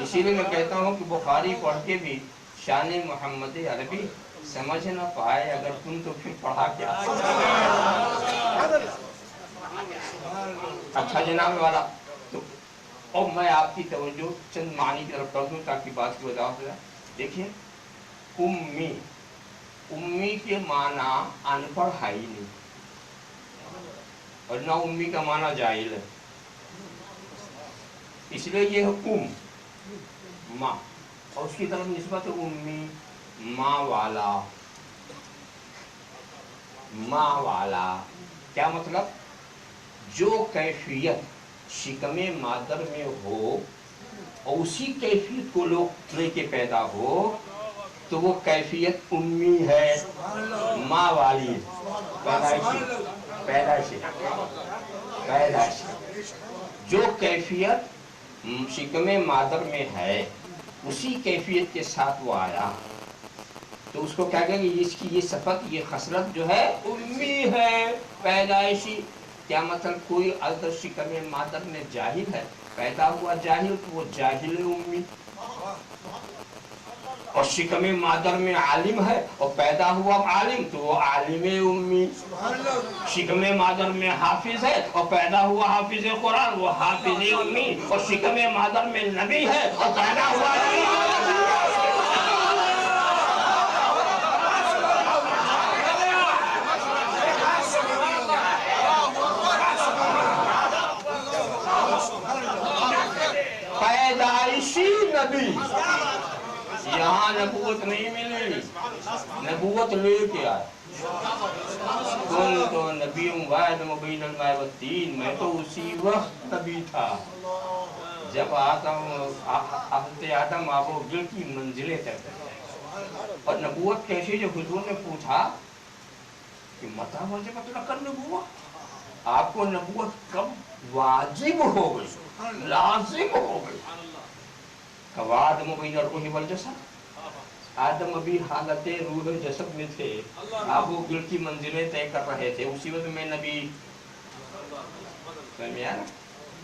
اسی لیے میں کہتا ہوں کہ بخاری پڑھ کے بھی شان محمد عربی سمجھ نہ پائے اگر تم تو پھر پڑھا کیا۔ اچھا جناب والا، تو اب میں آپ کی توجہ چند معنی کی طرف کر دوں تاکہ بات کی وضاحت ہو جائے۔ دیکھیے امی، امی کے معنی ان پڑھ ہے ہی نہیں، اور نہ امی کا معنی جاہل ہے، اس لیے یہ ہے ماں، اور اس کی طرف نسبت امی، ماں والا۔ ماں والا کیا مطلب؟ جو کیفیت شکم مادر میں ہو اور اسی کیفیت کو لوگ لے کے پیدا ہو تو وہ کیفیت امی ہے، ماں والی، پیدائشی۔ جو کیفیت شکم مادر میں ہے اسی کیفیت کے ساتھ وہ آیا تو اس کو کیا کہیں گے؟ اس کی یہ صفت، یہ خصلت جو ہے امی ہے، پیدائشی۔ کیا مطلب؟ کوئی اگر شکم مادر میں جاہل ہے، پیدا ہوا جاہل تو وہ جاہل امی، اور شکم مادر میں عالم ہے اور پیدا ہوا عالم تو وہ عالم امی۔ شکم مادر میں حافظ ہے اور پیدا ہوا حافظ قرآن، وہ حافظ امی، اور شکم مادر میں نبی ہے اور پیدا ہوا پیدائشی نبی۔ یہاں نبوت نہیں ملی، نبوت لے کے آئے۔ تو نبی واحد مبین الماء والتین، میں تو اسی وقت نبی تھا جب حضرت آدم آب و گل کی منزلیں طے کرتے۔ اور نبوت کیسے؟ جب حضور نے پوچھا کہ متى وجبت لک النبوۃ، آپ کو نبوت کب واجب ہو گئی، لازم ہو گئی؟ آدم بین الروح والجسد، آدم ابھی حالت روح جسد میں تھے، آپ وہ گل کی منزلیں طے کر رہے تھے، اسی وقت میں نبی،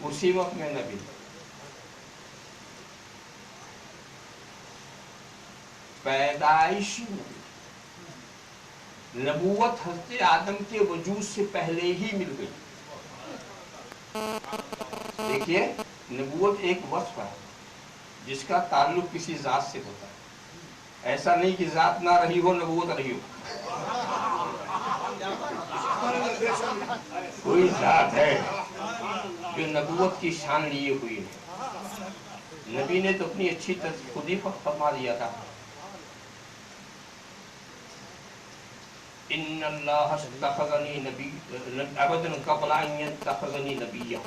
اسی وقت میں نبی۔ پیدائشی نبوت حضرت آدم کے وجود سے پہلے ہی مل گئی۔ دیکھیے نبوت ایک وصف ہے جس کا تعلق کسی ذات سے ہوتا ہے، ایسا نہیں کہ ذات نہ رہی ہو نبوت رہی ہو۔ کوئی ذات ہے جو نبوت کی شان لیے ہوئی ہے۔ نبی نے تو اپنی اچھی طرح خود ہی فرما دیا تھا، ان اللہ اتخذنی عبدا قبل ان یتخذنی نبیا۔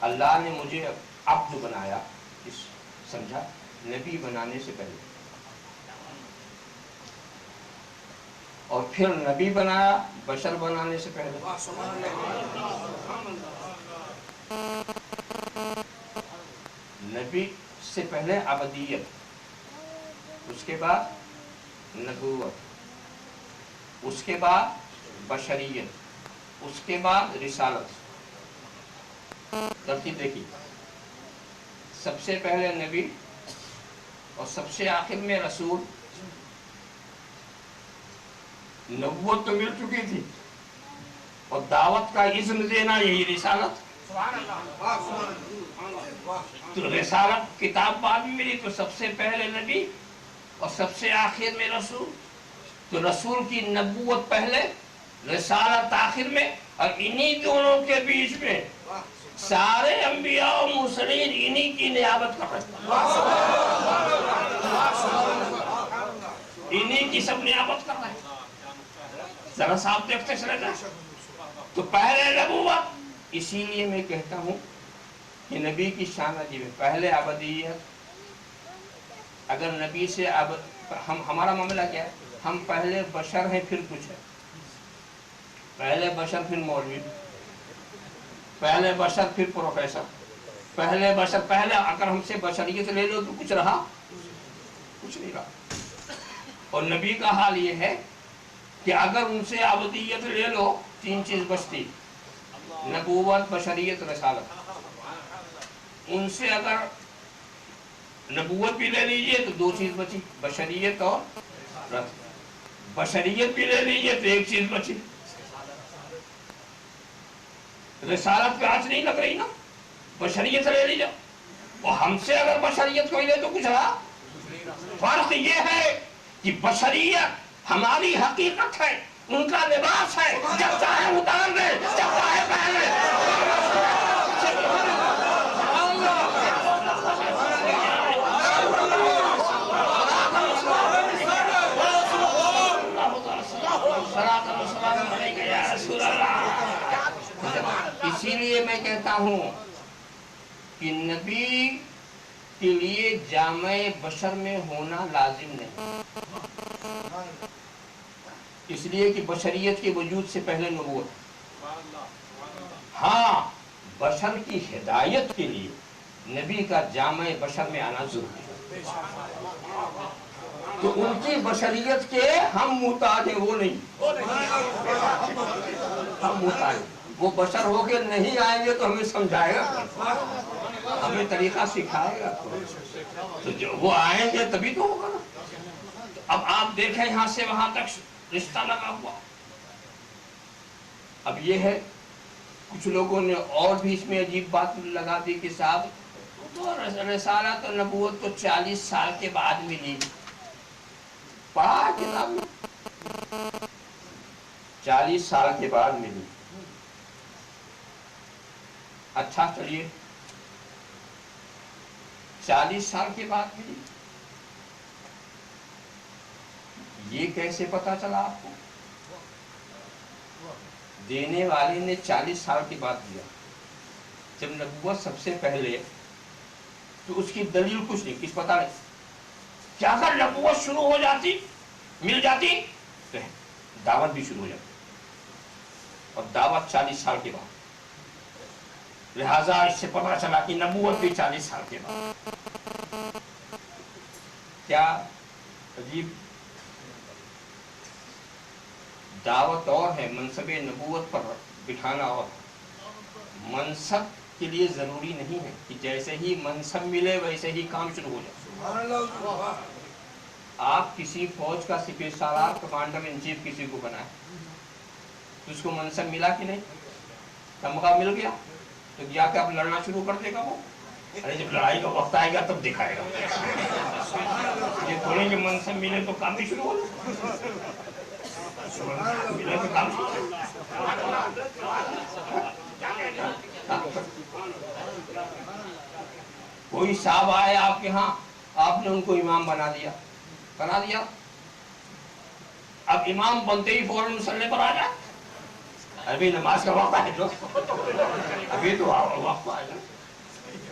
اللہ نے مجھے عبد بنایا، سمجھا، نبی بنانے سے پہلے، اور پھر نبی بنایا بشر بنانے سے پہلے۔ نبی سے پہلے عبدیت، اس کے بعد نبوت، اس کے بعد بشریت، اس کے بعد رسالت۔ ترتیب دیکھیے، سب سے پہلے نبی اور سب سے آخر میں رسول۔ نبوت تو مل چکی تھی اور دعوت کا اذن دینا یہی رسالت۔ تو رسالت کتاب بعد میں ملی، تو سب سے پہلے نبی اور سب سے آخر میں رسول۔ تو رسول کی نبوت پہلے، رسالت آخر میں، اور انہی دونوں کے بیچ میں سارے انبیاء و مرسلین انہی کی نیابت کر رہے ہیں، انہی کی سب نیابت کر رہے ہیں۔ ذرا صاحب دیکھتے چلے جائیں۔ تو پہلے نبوت، اسی لیے میں کہتا ہوں کہ نبی کی شان عجیب ہے۔ پہلے عبدیت، اگر نبی سے ہمارا معاملہ کیا ہے؟ ہم پہلے بشر ہیں پھر کچھ ہے، پہلے بشر پھر مولوی، پہلے بشر پھر پروفیسر، پہلے بشر، پہلے اگر ہم سے بشریت لے لو تو کچھ رہا؟ کچھ نہیں رہا۔ اور نبی کا حال یہ ہے کہ اگر ان سے عبدیت لے لو، تین چیز بچتی: نبوت، بشریت، رسالت۔ ان سے اگر نبوت بھی لے لیجئے تو دو چیز بچی، بشریت اور رسالت۔ بشریت بھی لے لیجئے تو ایک چیز بچی، رسالت پہ آنچ نہیں لگ رہی نا، بشریت لے لیجئے۔ اور ہم سے اگر بشریت کو لے تو کچھ رہا؟ فرق یہ ہے کہ بشریت ہماری حقیقت ہے، ان کا لباس ہے، جب چاہے اتار دے، جب چاہے پہن لے۔ اسی لیے میں کہتا ہوں کہ نبی کے لیے جامع بشر میں ہونا لازم نہیں، اس لیے کہ بشریت کے وجود سے پہلے نبوت۔ ہاں، بشر کی ہدایت کے لیے نبی کا جامع بشر میں آنا ضروری ہے۔ تو ان کی بشریت کے ہم محتاج ہیں، وہ نہیں، ہم محتاج ہیں۔ وہ بشر ہو کے نہیں آئیں گے تو ہمیں سمجھائے گا، ہمیں طریقہ سکھائے گا، تو جو وہ آئیں گے تبھی تو ہوگا نا۔ اب آپ دیکھیں یہاں سے وہاں تک رشتہ لگا ہوا۔ اب یہ ہے، کچھ لوگوں نے اور بھی اس میں عجیب بات لگا دی کہ صاحب تو رسالت اور نبوت تو 40 سال کے بعد ملی۔ پڑھا کتاب میں 40 سال کے بعد ملی۔ اچھا چلیے، 40 سال کے بعد ملی، یہ کیسے پتا چلا آپ کو؟ دینے والے نے 40 سال کے بعد دیا۔ جب نبوت سب سے پہلے، تو اس کی دلیل کچھ نہیں، کچھ پتا نہیں۔ کیا اگر نبوت شروع ہو جاتی، مل جاتی، تو دعوت بھی شروع ہو جاتی، اور دعوت 40 سال کے بعد۔ لہذا اس سے پتا چلا کہ نبوت بھی 40 سال کے بعد۔ کیا عجیب! دعوت اور ہے، منصب نبوت پر بٹھانا اور ہے۔ منصب کے لیے ضروری نہیں ہے کہ جیسے ہی منصب ملے ویسے ہی کام شروع ہو جائے۔ آپ کسی فوج کا سپہ سالار، کمانڈر ان چیف کسی کو بنائے تو اس کو منصب ملا کہ نہیں؟ تمغہ مل گیا تو جا کے اب لڑنا شروع کر دے گا وہ؟ ارے جب لڑائی کا وقت آئے گا تب دکھائے گا۔ یہ تھوڑے کہ منصب ملے تو کام بھی شروع ہو جائے، ملے تو کام شروع۔ کوئی صاحب آئے آپ کے ہاں، آپ نے ان کو امام بنا دیا، اب امام بنتے ہی فوراً مسلح پر آ جائے، ابھی نماز کا وقت ہے، ابھی تو وقت آئے گا۔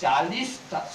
40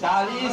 40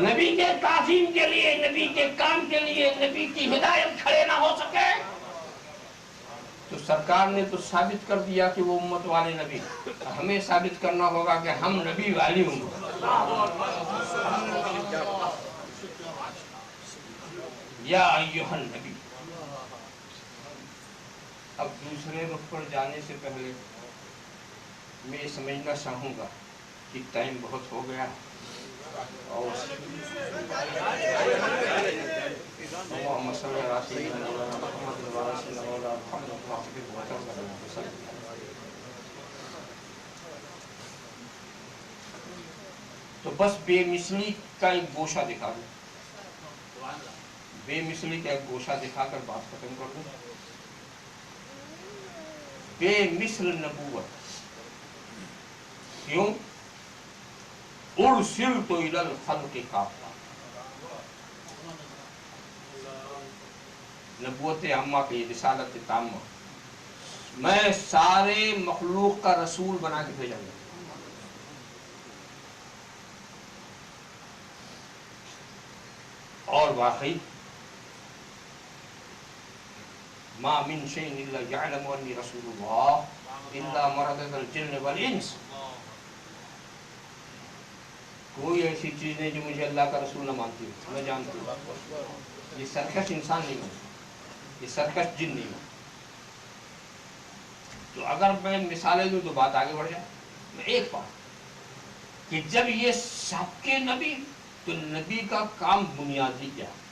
نبی کے تعظیم کے لیے، نبی کے کام کے لیے، نبی کی ہدایت کھڑے نہ ہو سکے تو سرکار نے تو ثابت کر دیا کہ وہ امت والے نبی، ہمیں ثابت کرنا ہوگا کہ ہم نبی والی امت۔ یا ایھا النبی۔ اب دوسرے رخ پر جانے سے پہلے میں یہ سمجھنا چاہوں گا کہ ٹائم بہت ہو گیا اور اللہم صلی علی سیدنا محمد و علی سیدنا محمد۔ تو بس بے مثلی کا ایک گوشہ دکھا دوں، بے مثلی کا ایک گوشہ دکھا کر بات ختم کر دوں۔ بے مثل نبوت، کیوں؟ ارسلت الی الخلق کافہ، نبوت عامہ کی رسالت تامہ، میں سارے مخلوق کا رسول بنا کے بھیجا گیا۔ اور واقعی ما من شیء الا یعلم انی رسول اللہ الا مرضت الجن والانس، کوئی ایسی چیز نہیں جو مجھے اللہ کا رسول نہ مانتی ہو، میں جانتی ہوں۔ یہ سرکش انسان نہیں مانتا، یہ سرکش جن نہیں مانتا۔ تو اگر میں مثالیں دوں تو بات آگے بڑھ جائے۔ میں ایک بات کہ جب یہ سب کے نبی، تو نبی کا کام بنیادی کیا ہے؟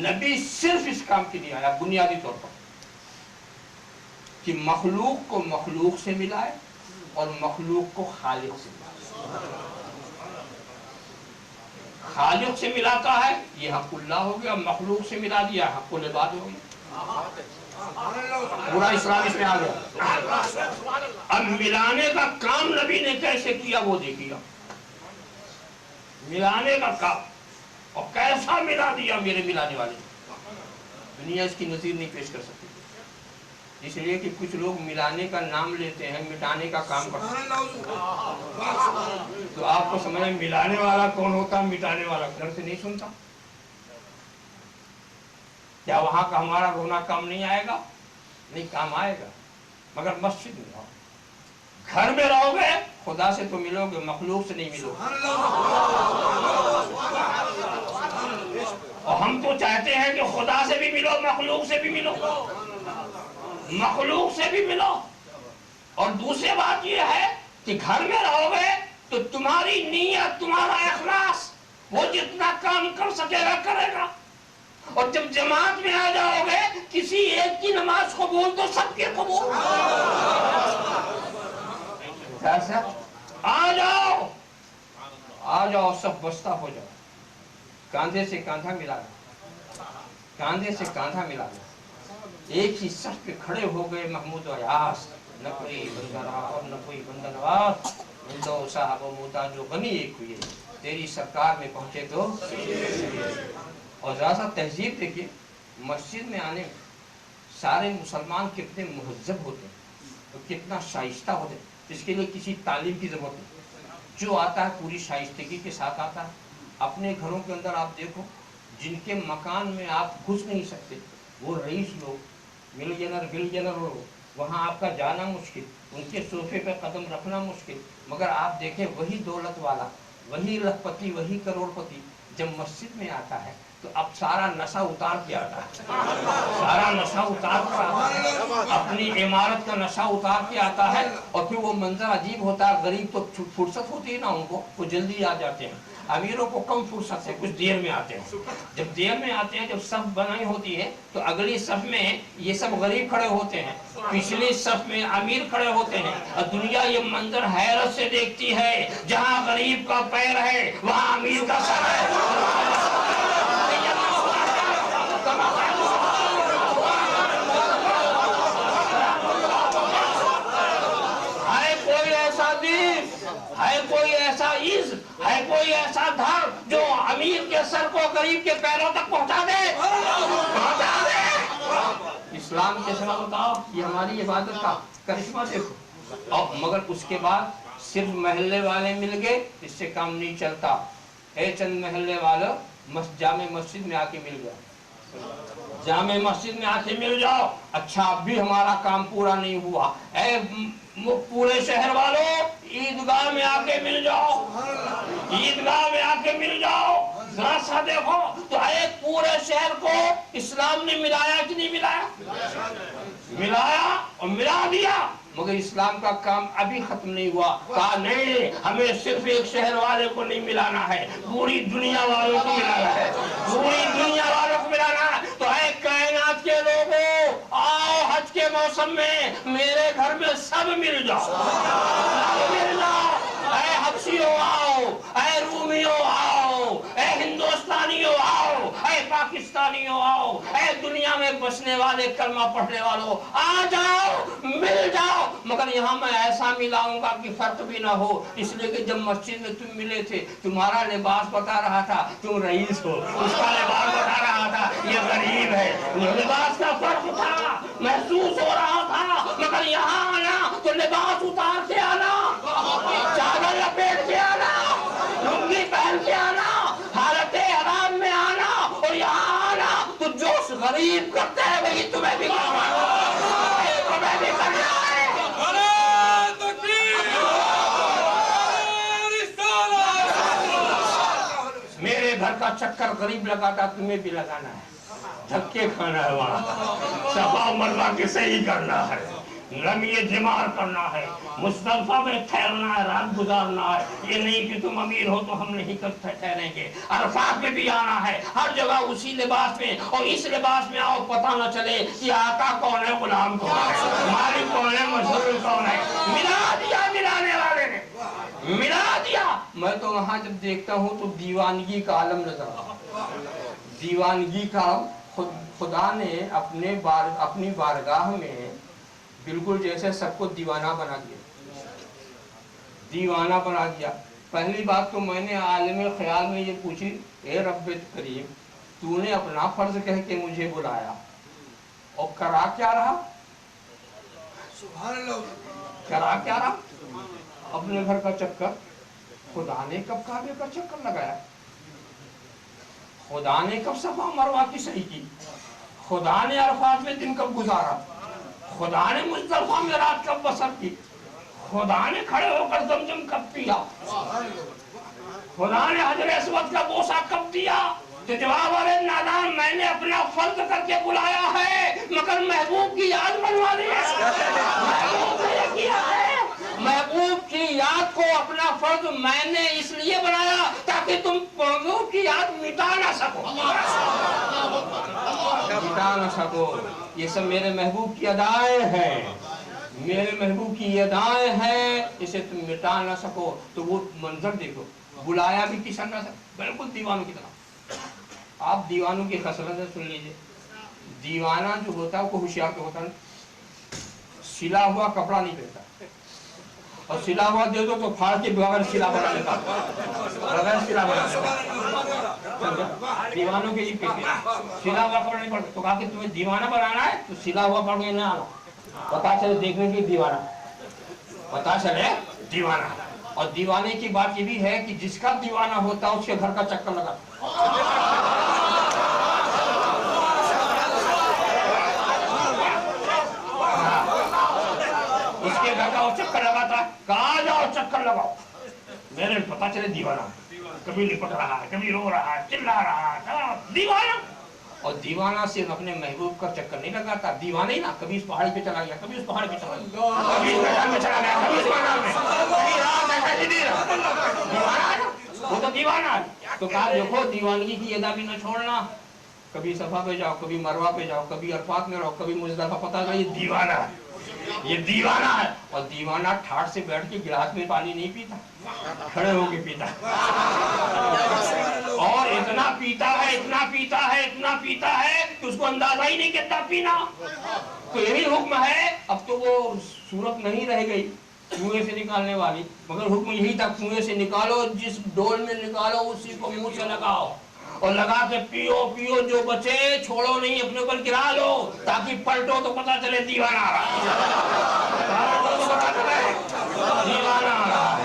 نبی صرف اس کام کے لیے آیا بنیادی طور پر کہ مخلوق کو مخلوق سے ملائے اور مخلوق کو خالق سے ملائے۔ خالق سے ملاتا ہے یہ حق اللہ ہو گیا، مخلوق سے ملا دیا حق العباد ہو گیا، پورا اسلام اس میں آ گیا۔ اب ملانے کا کام نبی نے کیسے کیا وہ دیکھیے، ملانے کا کام، اور کیسا ملا دیا میرے ملانے والے، دنیا اس کی نظیر نہیں پیش کر سکتی، اس لیے کہ کچھ لوگ ملانے کا نام لیتے ہیں، مٹانے کا کام کرتے ہیں۔ تو آپ کو سمجھیں ملانے والا کون ہوتا، مٹانے والا گھر سے نہیں سنتا؟ کیا وہاں کا ہمارا رونا کام نہیں آئے گا؟ نہیں، کام آئے گا، مگر مسجد میں رہو، گھر میں رہو گے خدا سے تو ملو گے، مخلوق سے نہیں ملو گے۔ اور ہم تو چاہتے ہیں کہ خدا سے بھی ملو، مخلوق سے بھی ملو، مخلوق سے بھی ملو۔ اور دوسری بات یہ ہے کہ گھر میں رہو گے تو تمہاری نیت، تمہارا اخلاص، وہ جتنا کام کر سکے گا کرے گا، اور جب جماعت میں آ جاؤ گے کسی ایک کی نماز قبول تو سب کے قبول۔ آ جاؤ، آ جاؤ، سب بستہ ہو جاؤ، کاندھے سے کاندھا ملا دو، کاندھے سے کاندھا ملا دو، ایک ہی صف پہ کھڑے ہو گئے محمود و ایاس، نہ کوئی بندہ اور نہ کوئی بندہ نواز، دو صاحب و محتاج و غنی ایک ہوئے، تیری سرکار میں پہنچے تو۔ اور ذرا سا تہذیب دیکھیے، مسجد میں آنے میں سارے مسلمان کتنے مہذب ہوتے ہیں اور کتنا شائستہ ہوتے ہیں، اس کے لیے کسی تعلیم کی ضرورت نہیں، جو آتا ہے پوری شائستگی کے ساتھ آتا ہے۔ اپنے گھروں کے اندر آپ دیکھو، جن کے مکان میں آپ گھس نہیں سکتے، وہ رئیس لوگ، ملینر لوگ، وہاں آپ کا جانا مشکل، ان کے صوفے پہ قدم رکھنا مشکل، مگر آپ دیکھیں وہی دولت والا، وہی لکھپتی، وہی کروڑ پتی جب مسجد میں آتا ہے تو اب سارا نشہ اتار کے آتا ہے، سارا نشہ اتار کر آتا ہے، اپنی عمارت کا نشہ اتار کے آتا ہے، اور پھر وہ منظر عجیب ہوتا ہے۔ غریب تو فرصت ہوتی ہے نا ان کو، وہ جلدی آ جاتے ہیں، امیروں کو کم فرصت ہے، کچھ دیر میں آتے ہیں۔ جب دیر میں آتے ہیں، جب صف بنائی ہوتی ہے تو اگلی صف میں یہ سب غریب کھڑے ہوتے ہیں، پچھلی صف میں امیر کھڑے ہوتے ہیں، اور دنیا یہ منظر حیرت سے دیکھتی ہے، جہاں غریب کا پیر ہے وہاں امیر کا سر ہے۔ ہے کوئی ایسا عز، ہے کوئی ایسا دھر جو امیر کے سر کو غریب کے پیروں تک پہنچا دے، پہنچا دے۔ اسلام کے ساتھ بتاؤ، یہ ہماری عبادت کا کرشمہ دیکھو۔ اور مگر اس کے بعد صرف محلے والے مل گئے اس سے کام نہیں چلتا. اے چند محلے والوں جامع مسجد میں آ کے مل گیا, جامع مسجد میں آ کے مل جاؤ. اچھا اب بھی ہمارا کام پورا نہیں ہوا. اے پورے شہر والوں عیدگاہ میں آ کے مل جاؤ, عیدگاہ میں آ کے مل جاؤ. ذرا سا دیکھو تو ایک پورے شہر کو اسلام نے ملایا کہ نہیں ملایا؟ ملایا اور ملا دیا, مگر اسلام کا کام ابھی ختم نہیں ہوا. کہا نہیں, ہمیں صرف ایک شہر والے کو نہیں ملانا ہے, پوری دنیا والوں کو ملانا ہے, پوری دنیا والوں کو ملانا ہے. تو اے کائنات کے لوگوں, آؤ حج کے موسم میں میرے گھر میں سب مل جاؤ, سب مل جاؤ. اے حبشیوں آؤ, اے رومیوں آؤ, اے ہندوستانیوں آؤ, اے پاکستانیوں آؤ, اے دنیا میں بسنے والے کلمہ پڑھنے والوں آ جاؤ, مل جاؤ. مگر یہاں میں ایسا ملاؤں گا کہ فرق بھی نہ ہو, اس لیے کہ جب مسجد میں تم ملے تھے تمہارا لباس بتا رہا تھا تم رئیس ہو, اس کا لباس بتا رہا تھا یہ غریب ہے. لباس کا فرق تھا, محسوس ہو رہا تھا. مگر یہاں آنا تو لباس اتار کے آنا, چادر لپیٹ کے آنا, لنگی پہن کے آنا, حالت حرام میں آنا, اور یہاں آنا تو جوش غریب کرتا ہے وہی تمہیں بھی کرنا ہے, تمہیں بھی کرنا ہے. میرے گھر کا چکر غریب لگاتا تمہیں بھی لگانا ہے, دھکے کھانا ہے وہاں, صفا مروا کے صحیح کرنا ہے, رمی جمار کرنا ہے, مصطفیٰ میں ٹھہرنا ہے, رات گزارنا ہے. یہ نہیں کہ تم امیر ہو تو ہم نہیں ٹھہریں گے. عرفات میں بھی آنا ہے, ہر جگہ اسی لباس میں, اور اس لباس میں آؤ پتہ نہ چلے کہ آقا کون ہے, غلام کون ہے, مالک کون ہے, مشہور کون ہے. ملا دیا ملانے والے نے, ملا دیا. میں تو وہاں جب دیکھتا ہوں تو دیوانگی کا عالم نظر آتا, دیوانگی کا. خدا نے اپنی بارگاہ میں بالکل جیسے سب کو دیوانہ بنا دیا, دیوانہ بنا دیا. پہلی بات تو میں نے عالم خیال میں یہ پوچھی, اے رب کریم تو نے اپنا فرض کہہ کے مجھے بلایا اور کرا کیا رہا؟ سبحان اللہ, کرا کیا رہا؟ اپنے گھر کا چکر. خدا نے کب کعبے کا چکر لگایا؟ خدا نے کب صفا مروہ کی صحیح کی؟ خدا نے عرفات میں دن کب گزارا؟ خدا نے مزدلفہ میں رات کب بسر کی؟ خدا نے کھڑے ہو کر زمزم کب پیا؟ خدا نے حجر اسود کا بوسہ کب دیا؟ تو جواب ارے نادان, میں نے اپنا فرض کر کے بلایا ہے مگر محبوب کی یاد بنوا دی ہے. محبوب نے یہ کیا ہے, محبوب کی یاد کو اپنا فرض میں نے اس لیے بنایا تاکہ تم محبوب کی یاد مٹا نہ سکو, مٹا نہ سکو. یہ سب میرے محبوب کی ادائیں ہیں, میرے محبوب کی ادائیں ہیں, اسے تم مٹا نہ سکو. تو وہ منظر دیکھو, بلایا بھی کس اندر سے, بالکل دیوانوں کی طرح. آپ دیوانوں کی خصلتیں سن لیجئے. دیوانہ جو ہوتا ہے وہ ہوشیار تو ہوتا ہے, سلا ہوا کپڑا نہیں پہنتا, اور سلا ہوا دے دو تو پھاڑ کے بغیر سلا بنا لیتا, بغیر سلا بنا لیتا. دیوانوں کے لیے سلا ہوا کپڑا نہیں پڑتا. تو کہا کہ تمہیں دیوانہ بنانا ہے تو سلا ہوا پڑھ کے نہ آنا, پتا چلے دیکھنے کی دیوانہ, پتا چلے دیوانہ. اور دیوانے کی بات یہ بھی ہے کہ جس کا دیوانہ ہوتا ہے اس کے گھر کا چکر لگاتا, اس کے گھر کا وہ چکر لگاتا ہے. کہاں جاؤ چکر لگاؤ, میرے پتا چلے دیوانہ, کبھی لپٹ رہا ہے, کبھی رو رہا ہے, چلا رہا ہے, دیوانہ. اور دیوانہ صرف اپنے محبوب کا چکر نہیں لگاتا, دیوانہ ہی نا کبھی اس پہاڑی پہ چلا گیا, کبھی اس پہاڑی پہ چلا گیا, کبھی اس میدان میں چلا گیا, کبھی اس میدان میں, کبھی رات ایسا نہیں دیوانہ, وہ تو دیوانہ ہے. تو کہا دیکھو دیوانگی کی ادا بھی نہ چھوڑنا, کبھی صفا پہ جاؤ, کبھی مروہ پہ جاؤ, کبھی عرفات میں رہو, کبھی مزدلفہ. پتہ چلا یہ دیوانہ ہے, یہ دیوانہ ہے. اور دیوانہ ٹھاٹ سے بیٹھ کے گلاس میں پانی نہیں پیتا, کھڑے ہو کے پیتا, اور اتنا پیتا ہے, اتنا پیتا ہے, اتنا پیتا ہے کہ اس کو اندازہ ہی نہیں کتنا پینا. تو یہی حکم ہے. اب تو وہ صورت نہیں رہ گئی کنویں سے نکالنے والی, مگر حکم یہی تھا کنویں سے نکالو, جس ڈول میں نکالو اسی کو منہ سے لگاؤ, اور لگا کے پیو پیو, جو بچے چھوڑو نہیں, اپنے اوپر گرا لو تاکہ پلٹو تو پتا چلے دیوانہ آ رہا ہے, دیوانہ آ رہا ہے.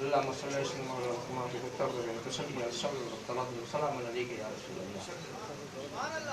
اللهم صل وسلم على محمد وعلى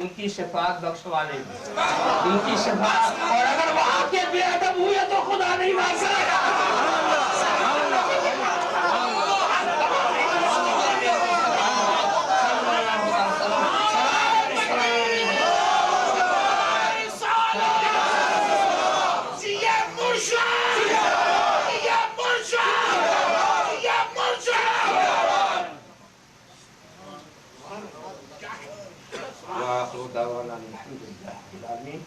ان کی شفاعت بخشوا لے ان کی شفاعت، اور اگر وہاں کے بے ادب ہوئے تو خدا نہیں معاف کرے گا۔ وآخر دعوانا الحمد لله رب العالمين۔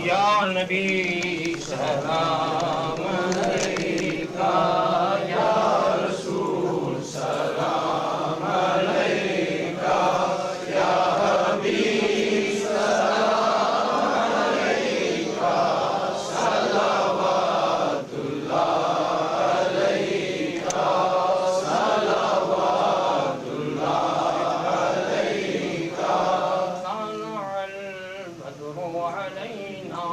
یا نبی سلام علیکہ، یا رسول سلام علیکہ، یا حبیب سلام علیکہ، صلوات اللہ علیکہ، صلوات اللہ علیکہ۔ طلع البدر علینا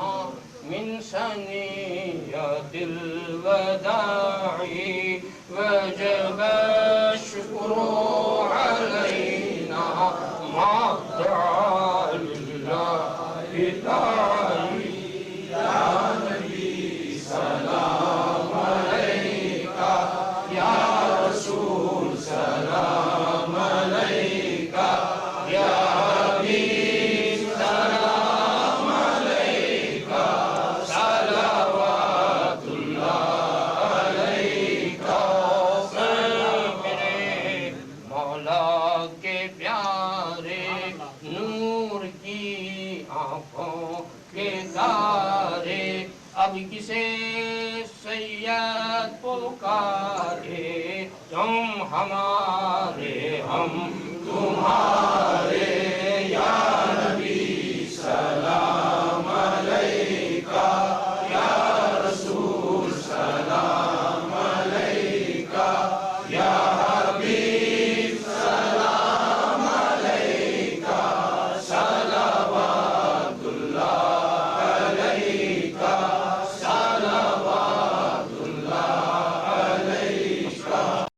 من ثنیۃ الوداع، وجب الشکر علینا ما دعا للہ داعی۔ یا نبی سلام علیکہ، یا رسول سلام علیکہ، یا حبیب سلام علیکہ، صلوات اللہ علیکہ۔ میرے مولا کے پیارے نور کی آنکھوں کے تارے، اب کسے سید پکارے، تم ہمارے ہم تمہارے،